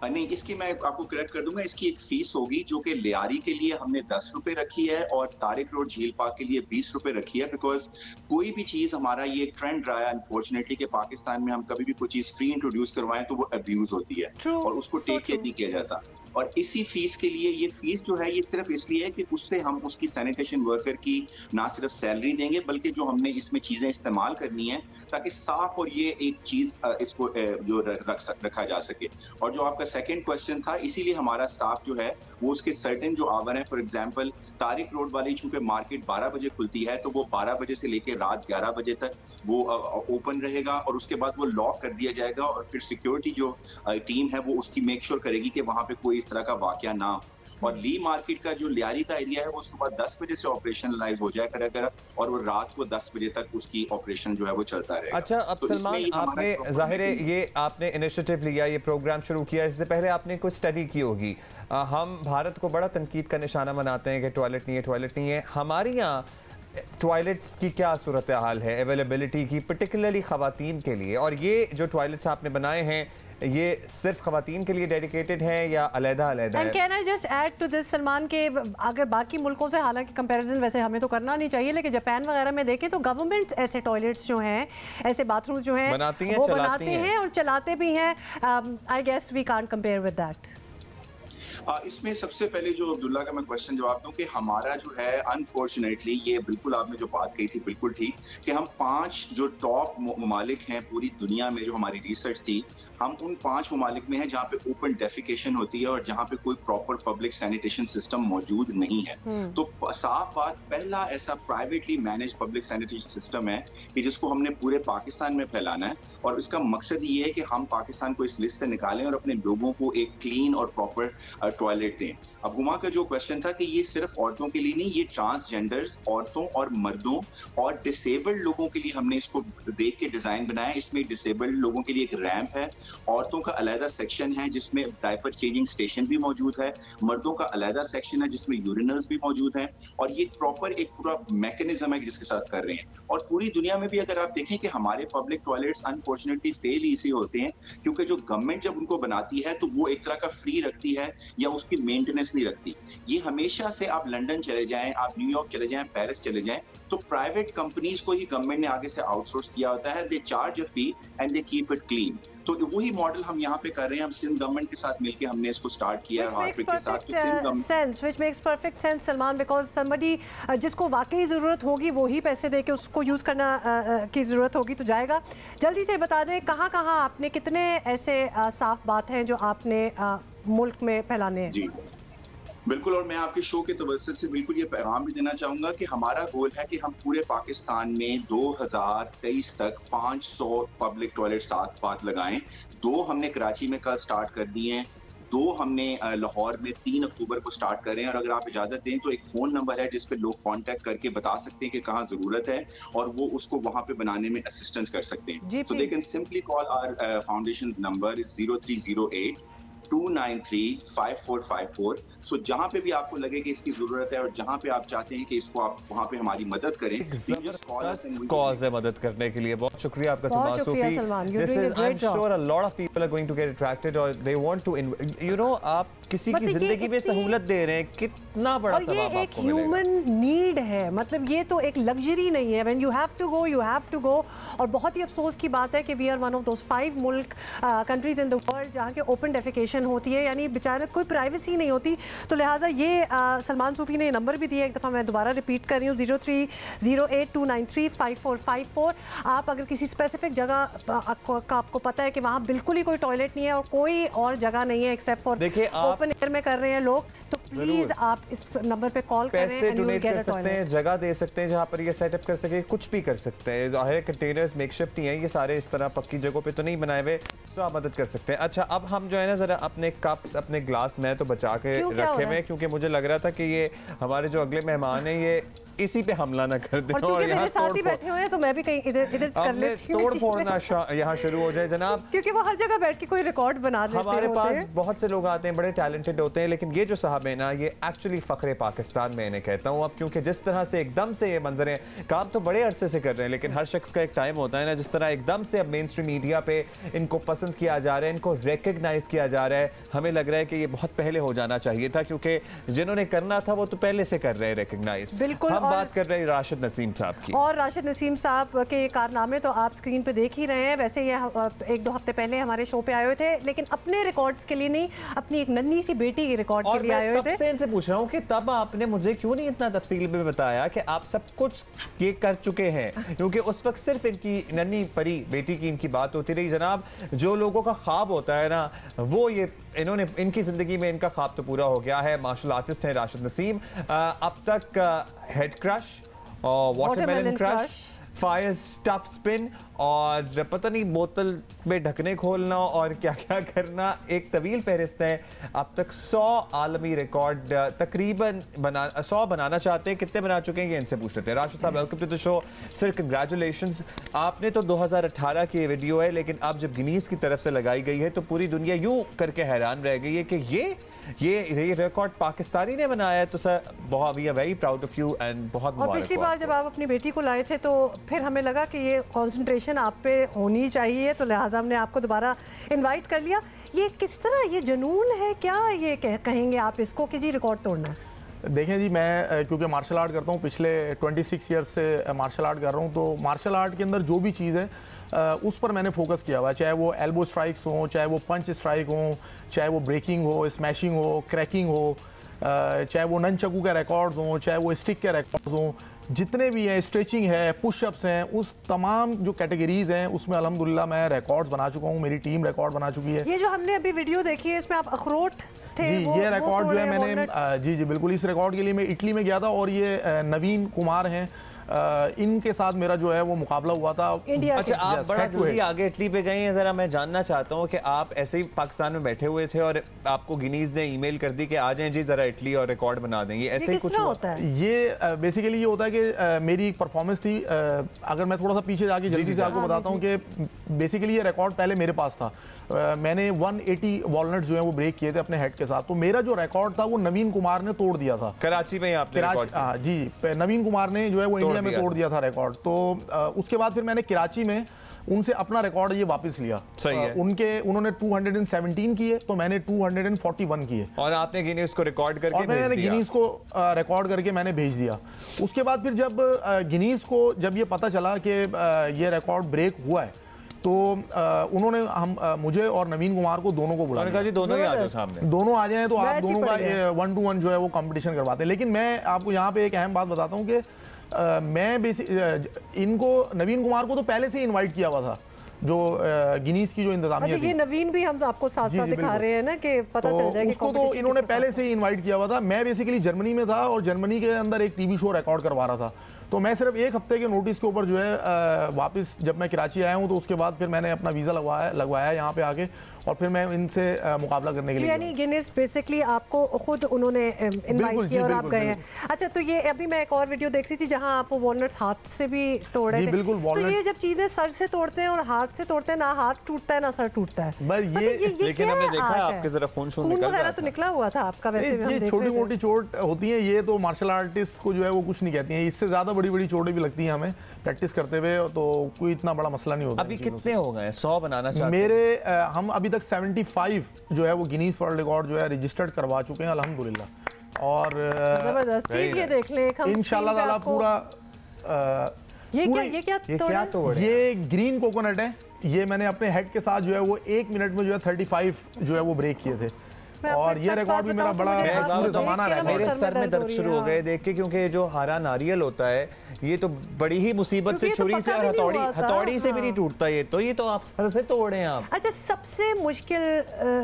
नहीं, इसकी मैं आपको करेक्ट कर दूंगा। इसकी एक फीस होगी जो कि लियारी के लिए हमने 10 रुपए रखी है और तारिक रोड झील पार्क के लिए 20 रुपए रखी है, बिकॉज कोई भी चीज, हमारा ये एक ट्रेंड रहा है अनफॉर्चुनेटली कि पाकिस्तान में हम कभी भी कोई चीज फ्री इंट्रोड्यूस करवाएं तो वो अब्यूज होती है और उसको टेक केयर नहीं किया जाता। और इसी फीस के लिए, ये फीस जो है ये सिर्फ इसलिए है कि उससे हम उसकी सैनिटेशन वर्कर की ना सिर्फ सैलरी देंगे बल्कि जो हमने इसमें चीजें इस्तेमाल करनी है ताकि साफ और ये एक चीज इसको जो रखा जा सके। और जो आपका सेकंड क्वेश्चन था, इसीलिए हमारा स्टाफ जो है वो उसके सर्टेन जो आवर है, फॉर एग्जांपल तारिक रोड वाली चूंकि मार्केट 12 बजे खुलती है तो वो 12 बजे से लेकर रात 11 बजे तक वो ओपन रहेगा और उसके बाद वो लॉक कर दिया जाएगा और फिर सिक्योरिटी जो टीम है वो उसकी मेक श्योर करेगी कि वहां पे कोई इस तरह का वाकया ना हो। और ली मार्केट का जो लियारी का एरिया है वो सुबह 10 बजे से ऑपरेशनलाइज हो जाया करेगा और वो रात को 10 बजे तक उसकी ऑपरेशन जो है वो चलता रहेगा। अच्छा, अब तो सलमान, आपने जाहिर है ये आपने इनिशिएटिव लिया, ये प्रोग्राम शुरू किया, इससे पहले आपने कुछ स्टडी की होगी। हम भारत को बड़ा तनकीद का निशाना बनाते हैं कि टॉयलेट नहीं है। हमारे यहाँ टॉयलेट्स की क्या सूरत हाल है अवेलेबिलिटी की, पर्टिकुलरली ख़वातीन के लिए? और ये जो टॉयलेट्स आपने बनाए हैं ये सिर्फ ख़वातीन के लिए डेडिकेटेड है या अलग-अलग है? Can I just add to this Salman के अगर बाकी मुल्कों से, हालांकि कंपैरिजन वैसे हमें तो करना नहीं चाहिए, लेकिन जापान वगैरह में देखें तो गवर्नमेंट ऐसे टॉयलेट्स जो हैं, ऐसे बाथरूम जो हैं बनाती हैं और चलाते भी हैं। I guess we can't compare with that. इसमें सबसे पहले जो अब्दुल्ला का मैं क्वेश्चन जवाब दूं कि हमारा जो है अनफॉर्चुनेटली, ये बिल्कुल आपने जो बात कही थी बिल्कुल ठीक, कि हम 5 जो टॉप ममालिक हैं पूरी दुनिया में, जो हमारी रिसर्च थी, हम उन 5 ममालिक में हैं जहाँ पे ओपन डेफिकेशन होती है और जहाँ पे कोई प्रॉपर पब्लिक सैनिटेशन सिस्टम मौजूद नहीं है। तो साफ बात, पहला ऐसा privately manage public sanitation system है कि जिसको हमने पूरे पाकिस्तान में फैलाना है, और इसका मकसद ये है कि हम पाकिस्तान को इस लिस्ट से निकालें और अपने लोगों को एक क्लीन और प्रॉपर टॉयलेट दें। अब हुमा का जो क्वेश्चन था कि ये सिर्फ औरतों के लिए नहीं, ये ट्रांसजेंडर्स, औरतों और मर्दों और डिसेबल्ड लोगों के लिए हमने इसको देख के डिजाइन बनाया। इसमें डिसेबल्ड लोगों के लिए एक रैंप है, औरतों का अलहदा सेक्शन है जिसमें डायपर चेंजिंग स्टेशन भी मौजूद है, मर्दों का अलहदा सेक्शन है जिसमें यूरिनल्स भी मौजूद हैं, और ये प्रॉपर एक पूरा मैकेनिज्म है जिसके साथ कर रहे हैं। और पूरी दुनिया में भी अगर आप देखें कि हमारे पब्लिक टॉयलेट्स अनफॉर्चुनेटली फेल इसी होते हैं क्योंकि जो गवर्नमेंट जब उनको बनाती है तो वो एक तरह का फ्री रखती है या उसकी मेंटेनेंस नहीं रखती। ये हमेशा से, आप लंदन चले जाएं, आप न्यूयॉर्क चले जाएं, पेरिस चले जाएं, तो प्राइवेट कंपनीज को ही गवर्नमेंट ने आगे से आउटसोर्स किया होता है। They charge a fee and they keep it clean. तो वही मॉडल हम यहाँ पे कर रहे हैं। हम सिंध गवर्नमेंट के साथ मिलकर हमने इसको स्टार्ट किया है हार्टविक के साथ। which makes perfect sense Salman, because somebody जिसको वाकई ज़रूरत होगी वो ही पैसे दे के उसको यूज़ करना की ज़रूरत होगी तो जाएगा। जल्दी से बता दें कहाँ कहाँ आपने, कितने ऐसे साफ बात हैं जो आपने मुल्क में फैलाने हैं? जी बिल्कुल, और मैं आपके शो के तवज्जुह से बिल्कुल ये पैगाम भी देना चाहूँगा कि हमारा गोल है कि हम पूरे पाकिस्तान में 2023 तक 500 पब्लिक टॉयलेट साथ बात लगाएं। 2 हमने कराची में कल स्टार्ट कर दिए हैं, 2 हमने लाहौर में 3 अक्टूबर को स्टार्ट कर रहे हैं। और अगर आप इजाज़त दें तो एक फ़ोन नंबर है जिस पे लोग कांटेक्ट करके बता सकते हैं कि कहाँ ज़रूरत है और वो उसको वहाँ पे बनाने में असिस्टेंस कर सकते हैं। So they can simply call our foundation number is 0308 293-5454। So जहाँ पे भी आपको लगे कि इसकी जरूरत है और जहाँ पे आप चाहते हैं कि इसको आप वहाँ पे हमारी मदद करें, कॉज है मदद करने के लिए। बहुत शुक्रिया आपका Salman Sufi. This is, I am sure a lot of people are going to get attracted और they want to, you know, आप किसी की जिंदगी में सहूलत दे रहे हैं, कितना बड़ा सवाब आपको मिलेगा। एक ह्यूमन नीड है, मतलब ये तो एक लग्जरी नहीं है। When you have to go, you have to go. और बहुत ही अफसोस की बात है कि we are one of those 5 मुल्क कंट्रीज इन द वर्ल्ड जहाँ के ओपन डेफिकेशन होती है, यानी बेचारे कोई प्राइवेसी नहीं होती। तो लिहाजा ये सलमान सूफी ने नंबर भी दिया, एक दफ़ा मैं दोबारा रिपीट कर रही हूँ, 0308-293-5454। आप अगर किसी स्पेसिफिक जगह आपको पता है कि वहाँ बिल्कुल ही कोई टॉयलेट नहीं है और कोई और जगह नहीं है एक्सेप्ट फॉर ओपन एयर में कर रहे हैं लोग, तो प्लीज आप इस नंबर पे कॉल करें। पैसे डोनेट कर सकते हैं, जगह दे सकते हैं जहाँ पर ये सेटअप कर सके, कुछ भी कर सकते हैं। ज़ाहिर है कंटेनर्स मेकशिफ्ट ही हैं, ये सारे इस तरह पक्की जगहों पे तो नहीं बनाए हुए, सो आप मदद कर सकते हैं। अच्छा, अब हम जो है ना ज़रा अपने कप्स, अपने ग्लास में तो बचा के रखे हुए, क्योंकि मुझे लग रहा था कि ये हमारे जो अगले मेहमान हैं ये इसी पे हमला ना कर दे। और मेरे साथ ही बैठे हुए हैं तो मैं भी कहीं इधर कर लेती हूं, तोड़ फोड़ना यहाँ शुरू हो जाए जनाब, क्योंकि वो हर जगह बैठ के कोई रिकॉर्ड बना लेते हैं। हमारे पास बहुत से लोग आते हैं, बड़े टैलेंटेड होते हैं, लेकिन ये जो साहब है ना, ये एक्चुअली फख्रे पाकिस्तान में इन्हें कहता हूँ अब, क्योंकि जिस तरह से एकदम से ये मंजर है, काम तो बड़े अरसे से कर रहे हैं, लेकिन हर शख्स का एक टाइम होता है ना, जिस तरह एकदम से अब मेन स्ट्रीम मीडिया पे इनको पसंद किया जा रहा है, इनको रिकग्नाइज किया जा रहा है। हमें लग रहा है कि ये बहुत पहले हो जाना चाहिए था, क्योंकि जिन्होंने करना था वो तो पहले से कर रहे हैं रिकग्नाइज। बिल्कुल, हम बात कर रहे हैं राशिद नसीम साहब की, और राशिद नसीम साहब के कारनामे तो आप स्क्रीन पे देख ही रहे हैं। वैसे ये 1-2 हफ्ते पहले हमारे शो पे आए हुए थे, लेकिन अपने रिकॉर्ड्स के लिए नहीं, अपनी एक नन्ही सी बेटी के रिकॉर्ड के लिए आए हुए थे। और मैं पूछ रहा हूँ कि तब आपने मुझे क्यों नहीं इतना तफसील में बताया कि आप सब कुछ ये कर चुके हैं, क्योंकि उस वक्त सिर्फ इनकी नन्ही परी बेटी की इनकी बात होती रही। जनाब, जो लोगों का ख्वाब होता है ना, वो ये इन्होंने, इनकी जिंदगी में इनका ख्वाब तो पूरा हो गया है। मार्शल आर्टिस्ट हैं राशिद नसीम। अब तक हेड क्रश और watermelon crush, fire stuff spin और पता नहीं बोतल में ढकने खोलना और क्या क्या करना, एक तवील फहरिस्त है। अब तक 100 आलमी रिकॉर्ड तकरीबन 100 बनाना चाहते हैं। कितने बना चुके हैं ये इनसे पूछ लेते हैं। राशिद साहब, welcome to the show. Sir, congratulations. आपने तो 2018 की वीडियो है, लेकिन अब जब गिनीज की तरफ से लगाई गई है तो पूरी दुनिया यूं करके हैरान रह गई है कि ये रिकॉर्ड पाकिस्तानी ने बनाया है। तो सर, बहुत we are very proud of you and बहुत मुबारक। और पिछली बार जब आप अपनी बेटी को लाए थे तो फिर हमें लगा कि ये कंसंट्रेशन आप पे होनी चाहिए, तो लिहाजा हमने आपको दोबारा इनवाइट कर लिया। ये किस तरह, ये जुनून है क्या, ये कहेंगे आप इसको कि जी रिकॉर्ड तोड़ना है? देखें जी, मैं क्योंकि मार्शल आर्ट करता हूँ, पिछले 26 ईयर्स से मार्शल आर्ट कर रहा हूँ, तो मार्शल आर्ट के अंदर जो भी चीज़ है उस पर मैंने फोकस किया हुआ है, चाहे वो एल्बो स्ट्राइक्स हों, चाहे वो पंच स्ट्राइक हों, चाहे वो ब्रेकिंग हो, स्मैशिंग हो, क्रैकिंग हो, चाहे वो ननचकू के रिकॉर्ड्स हों, चाहे वो स्टिक के रिकॉर्ड्स हों, जितने भी हैं, स्ट्रेचिंग है, पुशअप्स हैं, उस तमाम जो कैटेगरीज हैं उसमें अल्हम्दुलिल्लाह मैं रिकॉर्ड्स बना चुका हूँ, मेरी टीम रिकॉर्ड बना चुकी है। ये जो हमने अभी वीडियो देखी है इसमें आप अखरोट थे, जी, ये रिकॉर्ड जो है मैंने जी बिल्कुल, इस रिकॉर्ड के लिए मैं इटली में गया था और ये नवीन कुमार हैं, इनके साथ मेरा जो है वो मुकाबला हुआ था इंडिया। अच्छा, आप बड़ा जल्दी आगे इटली पे गए हैं, जरा मैं जानना चाहता हूँ कि आप ऐसे ही पाकिस्तान में बैठे हुए थे और आपको गिनीज ने ईमेल कर दी कि आ जाएं जी जरा इटली और रिकॉर्ड बना दें, ये ऐसे ही कुछ होता है? ये बेसिकली ये होता है कि मेरी एक परफॉर्मेंस थी, अगर मैं थोड़ा सा पीछे जाके जल्दी से आपको बताता हूँ कि बेसिकली ये रिकॉर्ड पहले मेरे पास था, मैंने 180 वॉलनट जो है वो ब्रेक किए थे अपने हेड के साथ, तो मेरा जो रिकॉर्ड था वो नवीन कुमार ने तोड़ दिया था कराची में। आपने रिकॉर्ड? जी, नवीन कुमार ने जो है वो इंडिया में तोड़ दिया था रिकॉर्ड। तो उसके बाद फिर मैंने कराची में उनसे अपना रिकॉर्ड ये वापस लिया। सही है। उन्होंने 217 किए तो मैंने 241 किए और आपने गिनीज को रिकॉर्ड करके भेज दिया। मैंने गिनीज को रिकॉर्ड करके मैंने भेज दिया। उसके बाद फिर जब गिनीज को जब ये पता चला कि ये रिकॉर्ड ब्रेक हुआ है तो उन्होंने मुझे और नवीन कुमार को दोनों को बुलाया। कहा जी दोनों ही आ जाओ सामने, दोनों आ जाएं तो आप दोनों का 1-to-1 जो है वो कंपटीशन करवाते हैं। लेकिन मैं आपको यहाँ पे एक अहम बात बताता हूँ कि मैं इनको नवीन कुमार को तो पहले से इनवाइट किया हुआ था, जो गिनीज की जो इंतजामिया थी। ये नवीन भी हम आपको साथ साथ दिखा रहे हैं ना कि पता चल जाए कि उसको तो इन्होंने पहले से ही इनवाइट किया हुआ था। मैं बेसिकली जर्मनी में था और जर्मनी के अंदर एक टीवी शो रिकॉर्ड करवा रहा था, तो मैं सिर्फ एक हफ्ते के नोटिस के ऊपर जो है वापस जब मैं कराची आया हूँ तो उसके बाद फिर मैंने अपना वीज़ा लगवाया यहाँ पे आके और फिर मैं इनसे मुकाबला करने के लिए। यानी गिनीज बेसिकली आपको खुद उन्होंने इनवाइट किया और आप गए हैं। अच्छा, तो ये अभी मैं एक और वीडियो देख रही थी जहां आप वो वॉलनट्स हाथ से भी तोड़ रहे थे। बिल्कुल, तो ये जब चीजें सर से तोड़ते हैं और हाथ से तोड़ते हैं, ना हाथ टूटता है ना सर टूटता है। लेकिन हमने देखा आपके जरा खून वगैरह तो निकला हुआ था आपका। वैसे ये छोटी मोटी चोट होती है, ये तो मार्शल आर्टिस्ट को जो है वो कुछ नहीं कहती है, इससे ज्यादा बड़ी बड़ी चोटें भी लगती हैं हमें प्रैक्टिस करते हुए, तो कोई इतना बड़ा मसला नहीं होता। अभी कितने हो गए? 100 बनाना चाहते हैं? मेरे हम अभी तक 75 जो है वो गिनीज वर्ल्ड रिकॉर्ड जो है रजिस्टर्ड करवा चुके हैं अल्हम्दुलिल्लाह। और जबरदस्त, ये देख लें इंशाल्लाह ताला पूरा। ये क्या तोड़ है? ये ग्रीन कोकोनट है, ये मैंने अपने हेड के साथ जो है वो 1 मिनट में जो है 35 जो है वो ब्रेक किए थे और ये रिकॉर्ड भी मेरा बड़ा जमाना रहा। मेरे सर में दर्द शुरू हो गए देख के, क्योंकि जो हरा नारियल होता है ये तो बड़ी ही मुसीबत से छुरी से और हथौड़ी से भी नहीं टूटता, ये तो आप सर से तोड़े हैं आप। अच्छा, सबसे मुश्किल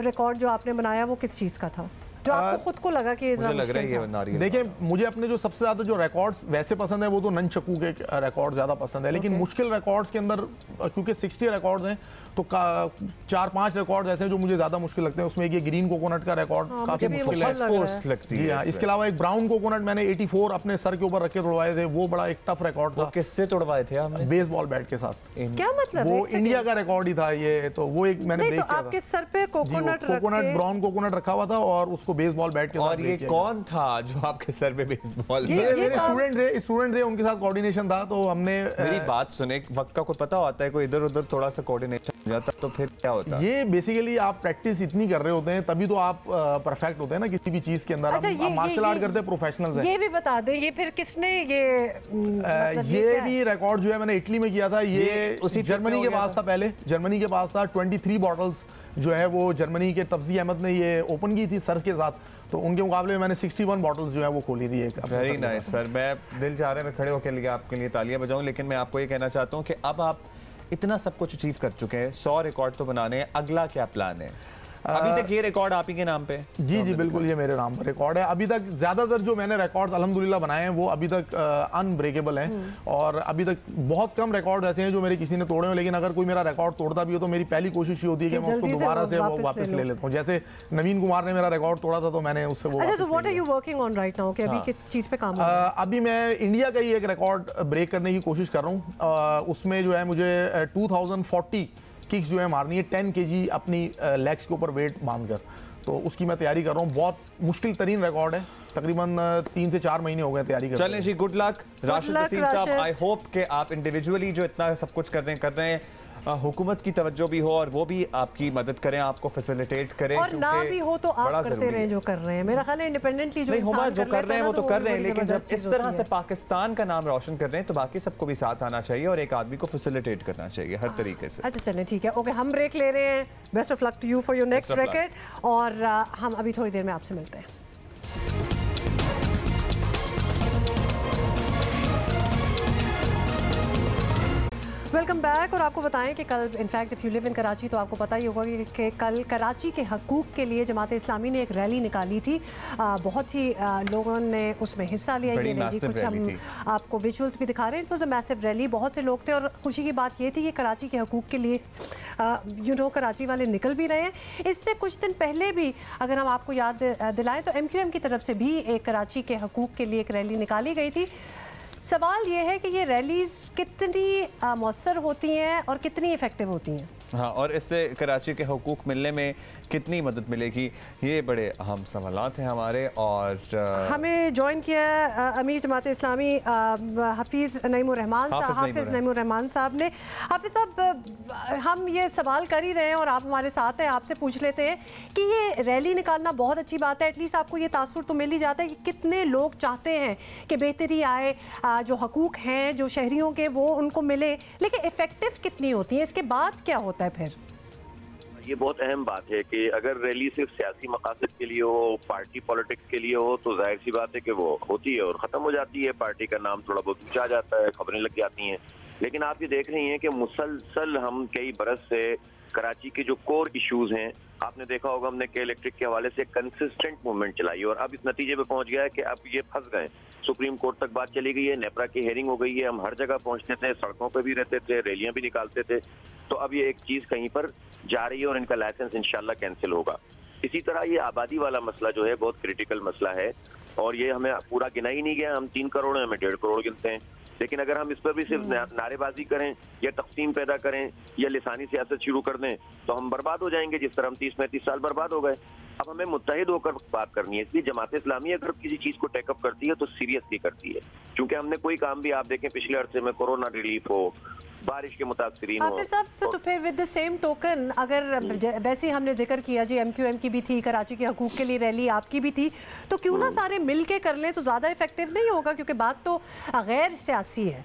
रिकॉर्ड जो आपने बनाया वो किस चीज का था, जो आपको खुद को लगा कि मुझे लग रहा है ये नारियल? देखिए, मुझे अपने जो सबसे ज्यादा जो रिकॉर्ड्स वैसे पसंद है वो तो ननचकू के रिकॉर्ड ज्यादा पसंद है, लेकिन मुश्किल रिकॉर्ड्स के अंदर क्योंकि 60 रिकॉर्ड्स हैं तो 4-5 रिकॉर्ड ऐसे हैं जो मुझे ज्यादा मुश्किल लगते हैं। उसमें एक ग्रीन कोकोनट का रिकॉर्ड काफी मुश्किल लगती है। इसके अलावा एक ब्राउन कोकोनट मैंने 84 अपने सर के ऊपर रख के तोड़वाए थे, वो बड़ा एक टफ रिकॉर्ड था। किससे तोड़वाए थे आपने? बेसबॉल बैट के साथ। क्या मतलब? वो इंडिया का रिकॉर्ड ही था ये, तो वो एक मैंने ब्रेक किया था। आपके सर पे कोकोनट ब्राउन कोकोनट रखा हुआ था और उसको बेसबॉल बैट के साथ। और ये कौन था जो आपके सर पे बेसबॉल? मेरे स्टूडेंट थे, उनके साथ कोऑर्डिनेशन था, तो हमने। मेरी बात सुने, वक्त का कोई पता होता है, कोई इधर उधर थोड़ा सा कोऑर्डिनेशन हो जाता तो फिर क्या होता? ये बेसिकली आप प्रैक्टिस इतनी कर रहे होते हैं तभी तो आप परफेक्ट होते हैं ना किसी भी चीज के अंदर। अच्छा, आप मार्शल आर्ट करते हैं, प्रोफेशनल्स हैं। ये भी बता दें, ये फिर किसने ये भी रिकॉर्ड जो है मैंने इटली में किया था, ये उसी जर्मनी के पास था। पहले जर्मनी के पास था 23 बॉटल्स जो है वो जर्मनी के तफजी अहमद ने ये ओपन की थी सर के साथ, तो उनके मुकाबले में मैंने 61 बॉटल्स जो है वो खोली थी। वेरी नाइस सर, मैं दिल चाह रहा है मैं खड़े होकर लिए आपके लिए तालियां बजाऊं, लेकिन मैं आपको ये कहना चाहता हूं कि अब आप इतना सब कुछ अचीव कर चुके हैं, 100 रिकॉर्ड तो बनाने हैं, अगला क्या प्लान है? अभी तक ये रिकॉर्ड आप ही के नाम पे? जी बिल्कुल, ये मेरे नाम पर रिकॉर्ड है। अभी तक ज्यादातर जो मैंने रिकॉर्ड्स अल्हम्दुलिल्लाह बनाए हैं वो अभी तक अनब्रेकेबल हैं और अभी तक बहुत कम रिकॉर्ड ऐसे हैं जो मेरे किसी ने तोड़े हो, लेकिन अगर कोई मेरा रिकॉर्ड तोड़ता भी हो तो मेरी पहली कोशिश ये होती है कि मैं उसको दोबारा से वो वापस ले लेता हूँ। जैसे नवीन कुमार ने मेरा रिकॉर्ड तोड़ा था तो मैंने उससे वो। अच्छा, तो what are you working on right now? अभी किस चीज पे काम? अभी मैं इंडिया का ही एक रिकॉर्ड ब्रेक करने की कोशिश कर रहा हूँ। उसमें जो है मुझे 2040 किक्स जो है मारनी है 10 kg अपनी लेग्स के ऊपर वेट बांधकर, तो उसकी मैं तैयारी कर रहा हूँ। बहुत मुश्किल तरीन रिकॉर्ड है, तकरीबन 3 से 4 महीने हो गए तैयारी करते। चलें जी, गुड लक राशिद वसीम साहब। आई होप कि आप इंडिविजुअली जो इतना सब कुछ कर रहे हैं हुकूमत की तवज्जो भी हो और वो भी आपकी मदद करें, आपको फैसिलिटेट करें, और ना भी हो तो आप करते रहें जो कर रहे हैं। मेरा ख्याल है इंडिपेंडेंटली जो कर रहे हैं वो तो कर रहे हैं, लेकिन जब इस तरह से पाकिस्तान का नाम रोशन कर रहे हैं तो बाकी सबको भी साथ आना चाहिए और एक आदमी को फैसिलिटेट करना चाहिए हर तरीके से। अच्छा चलें ठीक है, ओके, हम ब्रेक ले रहे हैं। Best of luck to you for your next racket, और हम अभी थोड़ी देर में आपसे मिलते हैं। Welcome back. और आपको बताएं कि कल in fact if you live in Karachi तो आपको पता ही होगा कि कल कराची के हकूक़ के लिए जमात इस्लामी ने एक रैली निकाली थी। बहुत ही लोगों ने उसमें हिस्सा लिया। ये रैली कुछ हम आपको विजुअल्स भी दिखा रहे हैं। It was a massive rally, बहुत से लोग थे और खुशी की बात ये थी कि कराची के हकूक़ के लिए कराची वाले निकल भी रहे हैं। इससे कुछ दिन पहले भी अगर हम आपको याद दिलाएँ तो MQM की तरफ से भी एक कराची के हकूक़ के लिए एक रैली निकाली गई थी। सवाल ये है कि ये रैलीज कितनी मौसर होती हैं और कितनी इफेक्टिव होती हैं। हाँ, और इससे कराची के हुकूक मिलने में कितनी मदद मिलेगी, ये बड़े अहम सवालात हैं हमारे। और हमें ज्वाइन किया अमीर जमात इस्लामी हाफिज़ नईमुर रहमान साहब ने। हाफिज़ साहब, हम ये सवाल कर ही रहे हैं और आप हमारे साथ हैं, आपसे पूछ लेते हैं कि ये रैली निकालना बहुत अच्छी बात है। एटलीस्ट आपको ये तासुर तो मिल ही जाता है कि कितने लोग चाहते हैं कि बेहतरी आए, जो हकूक़ हैं जो शहरियों के वो उनको मिले, लेकिन इफ़ेक्टिव कितनी होती हैं, इसके बाद क्या होता है फिर? ये बहुत अहम बात है कि अगर रैली सिर्फ सियासी मकासद के लिए हो, पार्टी पॉलिटिक्स के लिए हो, तो जाहिर सी बात है कि वो होती है और ख़त्म हो जाती है। पार्टी का नाम थोड़ा बहुत ऊंचा जाता है, खबरें लग जाती हैं। लेकिन आप ये देख रही हैं कि मुसलसल हम कई बरस से कराची के जो कोर इश्यूज हैं, आपने देखा होगा हमने के इलेक्ट्रिक के हवाले से कंसिस्टेंट मूवमेंट चलाई और अब इस नतीजे पे पहुंच गया है कि अब ये फंस गए। सुप्रीम कोर्ट तक बात चली गई है, नेपरा की हेयरिंग हो गई है, हम हर जगह पहुंचते थे, सड़कों पे भी रहते थे, रैलियां भी निकालते थे। तो अब ये एक चीज कहीं पर जा रही है और इनका लाइसेंस इंशाल्लाह कैंसिल होगा। इसी तरह ये आबादी वाला मसला जो है बहुत क्रिटिकल मसला है और ये हमें पूरा गिना ही नहीं गया। हम 3 करोड़ हैं, हमें 1.5 करोड़ गिनते हैं। लेकिन अगर हम इस पर भी सिर्फ नारेबाजी करें या तकसीम पैदा करें या लिसानी सियासत शुरू कर दें तो हम बर्बाद हो जाएंगे, जिस तरह हम 30-35 साल बर्बाद हो गए। अब हमें मुत्तहिद होकर बात करनी है। इसलिए जमात इस्लामी अगर किसी चीज को टेकअप करती है तो सीरियसली करती है, क्योंकि हमने कोई काम भी आप देखें पिछले अरसे में, कोरोना रिलीफ हो, बारिश के मुतासरीन हो। तो फिर विद द सेम टोकन अगर वैसे हमने जिक्र किया जी MQM की भी थी, कराची के हकूक के लिए रैली आपकी भी थी, तो क्यों ना सारे मिल के कर लें तो ज़्यादा इफेक्टिव नहीं होगा? क्योंकि बात तो गैर सियासी है।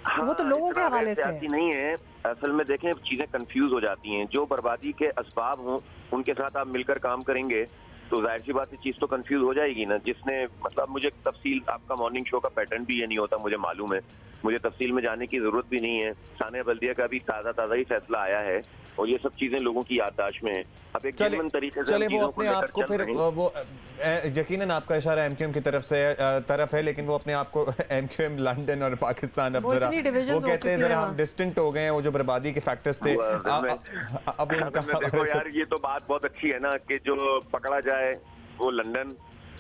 हाँ, वो तो लोगों के हवाले से नहीं है। असल में देखें चीजें कंफ्यूज हो जाती हैं। जो बर्बादी के असबाब हों उनके साथ आप मिलकर काम करेंगे तो जाहिर सी बात है चीज तो कंफ्यूज हो जाएगी ना। जिसने मतलब मुझे तफसील, आपका मॉर्निंग शो का पैटर्न भी ये नहीं होता, मुझे मालूम है, मुझे तफसील में जाने की जरूरत भी नहीं है। सानिया बल्दिया का भी ताज़ा ही फैसला आया है और ये सब चीजें लोगों की याददाश्त में है। अब एक जेन्युइन तरीके से वो अपने आप को फिर वो यकीनन आपका इशारा MQM की तरफ है, लेकिन वो अपने आप को MQM लंदन और पाकिस्तान अब जरा वो कहते हैं जरा हम डिस्टेंट हो गए हैं, वो जो बर्बादी के फैक्टर्स थे अब देखो यार, ये तो बात बहुत अच्छी है ना कि जो पकड़ा जाए वो लंदन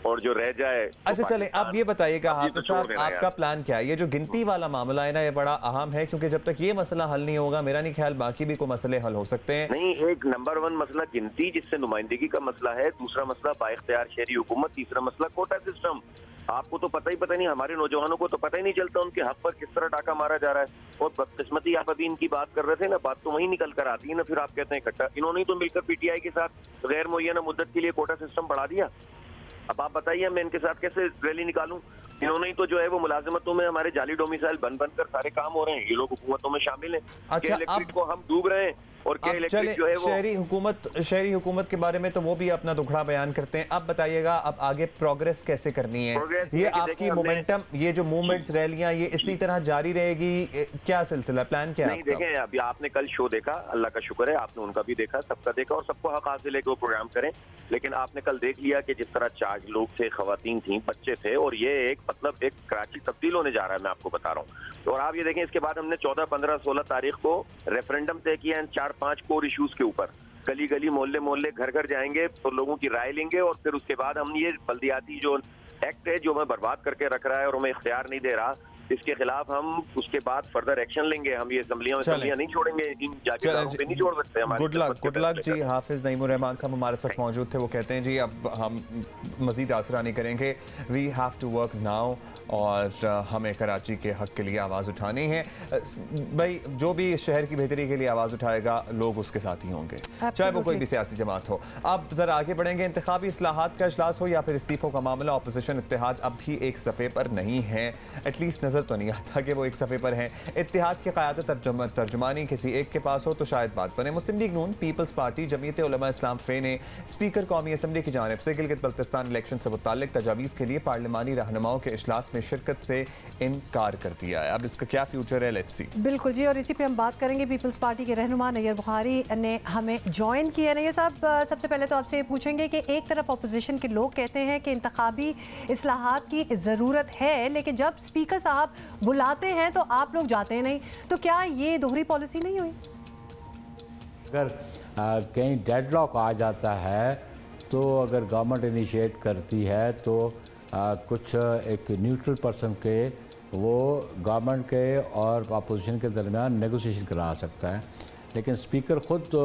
और जो रह जाए। अच्छा चले, आप ये बताइएगा हाफिज साहब, आपका प्लान क्या है? ये जो गिनती वाला मामला है ना, ये बड़ा अहम है, क्योंकि जब तक ये मसला हल नहीं होगा मेरा नहीं ख्याल बाकी भी कोई मसले हल हो सकते हैं। नहीं, एक नंबर 1 मसला गिनती जिससे नुमाइंदगी का मसला है, दूसरा मसला बाइख्तियार शहरी हुकूमत, तीसरा मसला कोटा सिस्टम। आपको तो पता ही नहीं, हमारे नौजवानों को तो पता ही नहीं चलता उनके हक पर किस तरह डाका मारा जा रहा है। और बदकिस्मती आप अभी इनकी बात कर रहे थे ना, बात तो वही निकल कर आती है ना, फिर आप कहते हैं इकट्ठा। इन्होंने तो मिलकर PTI के साथ गैर मुअय्यना मुद्दत के लिए कोटा सिस्टम बढ़ा दिया। अब आप बताइए मैं इनके साथ कैसे रैली निकालूं? इन्होंने ही तो जो है वो मुलाजिमतों में हमारे जाली डोमिसाइल बन कर सारे काम हो रहे हैं। ये लोग हुकूमतों में शामिल हैं। अच्छा, इलेक्ट्रिक को हम डूब रहे हैं और के इलेक्ट्रिक जो है वो शहरी हुकूमत के बारे में तो वो भी अपना दुखड़ा बयान करते हैं। अब बताइएगा अब आगे प्रोग्रेस कैसे करनी है? ये आपकी मोमेंटम, ये जो मूवमेंट्स, रैलियां, ये इसी तरह जारी रहेगी? क्या सिलसिला, प्लान क्या है? नहीं देखें, अभी आपने कल शो देखा, अल्लाह का शुक्र है आपने उनका भी देखा, सबका देखा और सबको हक हासिल है कि वो प्रोग्राम करें। लेकिन आपने कल देख लिया कि जिस तरह चार्ज लोग थे, खवातीन थी, बच्चे थे, और ये एक मतलब एक कराची तब्दील होने जा रहा है, मैं आपको बता रहा हूँ। और आप ये देखें, इसके बाद हमने 14, 15, 16 तारीख को रेफरेंडम तय किया है 4-5 कोर इश्यूज के ऊपर। गली गली, मोहल्ले मोहल्ले, घर घर जाएंगे तो लोगों की राय लेंगे और फिर उसके बाद हम ये बल्दियाती जो एक्ट है जो हमें बर्बाद करके रख रहा है और हमें इख्तियार नहीं दे रहा इसके खिलाफ हम उसके बाद फर्दर एक्शन लेंगे। हम ये असम्बलियां नहीं छोड़ेंगे, इन जागीरदारों पे नहीं छोड़ सकते। गुड लक जी। हाफिज नईमुर रहमान साहब हमारे साथ मौजूद थे। वो कहते हैं जी अब हम मजीद आसरा नहीं करेंगे, we have to work now, और हमें कराची के हक के लिए आवाज़ उठानी है। भाई जो भी शहर की बेहतरी के लिए आवाज़ उठाएगा लोग उसके साथ ही होंगे, चाहे वो कोई भी सियासी जमात हो। अब ज़रा आगे बढ़ेंगे। इंतखाबी इस्लाहात का इजलास हो या फिर इस्तीफ़ों का मामला, अपोजिशन इत्तेहाद अब भी एक सफ़े पर नहीं है। एटलीस्ट नज़र तो नहीं आता कि वो एक सफ़े पर हैं। इत्तेहाद की क़यादत तर्जुमानी किसी एक के पास हो तो शायद बात बने। मुस्लिम लीग नून, पीपल्स पार्टी, जमीयत उलमा इस्लाम फ़े ने स्पीकर कौमी असम्बली की जानिब से गिलगित बल्तिस्तान इलेक्शन से मुताल्लिक तजावीज़ के लिए पार्लिमानी रहनुमाओं के इजलास में शिरकत से इनकार कर दिया है। अब इसका क्या फ्यूचर है, लेट्स सी। बिल्कुल जी, और इसी पे हम बात करेंगे। पीपल्स पार्टी के रहनुमा नैयर बुखारी ने हमें ज्वाइन किया। नैयर साहब, सबसे पहले तो आपसे पूछेंगे कि एक तरफ अपोजिशन के लोग कहते हैं कि इंतखाबी इस्लाहात की ज़रूरत है, लेकिन जब स्पीकर साहब बुलाते हैं तो आप लोग जाते नहीं, तो क्या ये दोहरी पॉलिसी नहीं हुई? अगर कहीं डेडलॉक आ जाता है तो अगर गवर्नमेंट इनिशिएट करती है तो कुछ एक न्यूट्रल पर्सन के वो गवर्नमेंट के और अपोजिशन के दरमियान नेगोशिएशन करा सकता है, लेकिन स्पीकर ख़ुद तो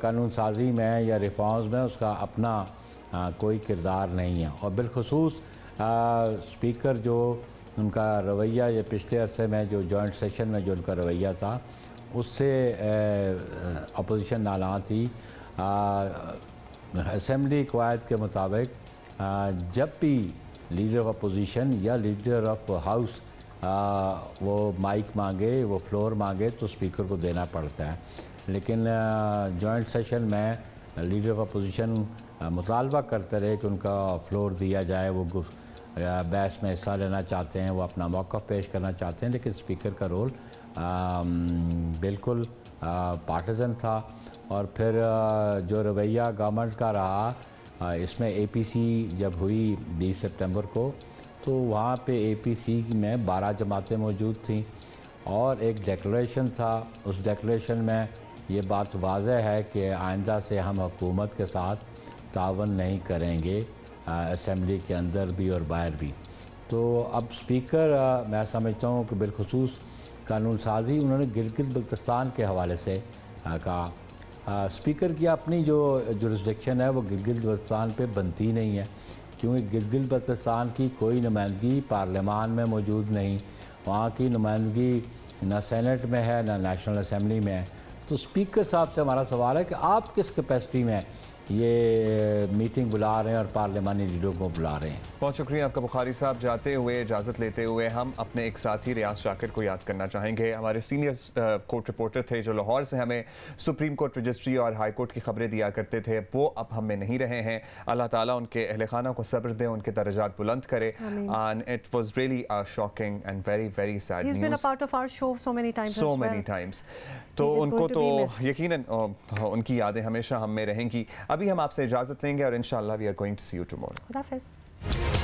कानून साजी में या रिफॉर्म्स में उसका अपना कोई किरदार नहीं है। और बिलखुसूस स्पीकर जो उनका रवैया ये पिछले अरसे में जो जॉइंट सेशन में जो उनका रवैया था उससे अपोजिशन नाला थी। असम्बली कवायद के मुताबिक जब भी लीडर ऑफ अपोजिशन या लीडर ऑफ हाउस वो माइक मांगे, वो फ्लोर मांगे तो स्पीकर को देना पड़ता है, लेकिन जॉइंट सेशन में लीडर ऑफ अपोजिशन मुतालबा करते रहे कि उनका फ्लोर दिया जाए, वो बहस में हिस्सा लेना चाहते हैं, वो अपना मौक़िफ़ पेश करना चाहते हैं, लेकिन स्पीकर का रोल बिल्कुल पार्टिजन था। और फिर जो रवैया गवर्नमेंट का रहा इसमें एपीसी जब हुई 20 सितंबर को तो वहाँ पे एपीसी में 12 जमातें मौजूद थीं और एक डिक्लेरेशन था। उस डिक्लेरेशन में ये बात वाज़ह है कि आइंदा से हम हुकूमत के साथ तावन नहीं करेंगे, असम्बली के अंदर भी और बाहर भी। तो अब स्पीकर मैं समझता हूँ कि बिलखुसूस कानून साजी उन्होंने गिलगित बल्तिस्तान के हवाले से कहा। स्पीकर की अपनी जो जुरिस्डिक्शन है वो गिलगित बल्तिस्तान पे बनती नहीं है, क्योंकि गिलगित बल्तिस्तान की कोई नुमाइंदगी पार्लियामान में मौजूद नहीं, वहाँ की नुमाइंदगी ना सेनेट में है ना नेशनल असम्बली में है। तो स्पीकर साहब से हमारा सवाल है कि आप किस कैपेसिटी में ये मीटिंग बुला रहे हैं और पार्लियामानी लीडरों को बुला रहे हैं। बहुत शुक्रिया आपका बुखारी साहब। जाते हुए इजाज़त लेते हुए हम अपने एक साथी रियाज शाकिर को याद करना चाहेंगे। हमारे सीनियर कोर्ट रिपोर्टर थे जो लाहौर से हमें सुप्रीम कोर्ट रजिस्ट्री और हाई कोर्ट की खबरें दिया करते थे, वो अब हम में नहीं रहे हैं। अल्लाह ताला उनके अहले खाना को सब्र दे, उनके दर्जात बुलंद करे। And it was really shocking and very very sad news. He's been a part of our show so many times. तो उनको तो यकीनन उनकी यादें हमेशा हम में रहेंगी। अभी हम आपसे इजाज़त लेंगे और इंशाअल्लाह we are going to see you tomorrow. खुदा हाफ़िज़।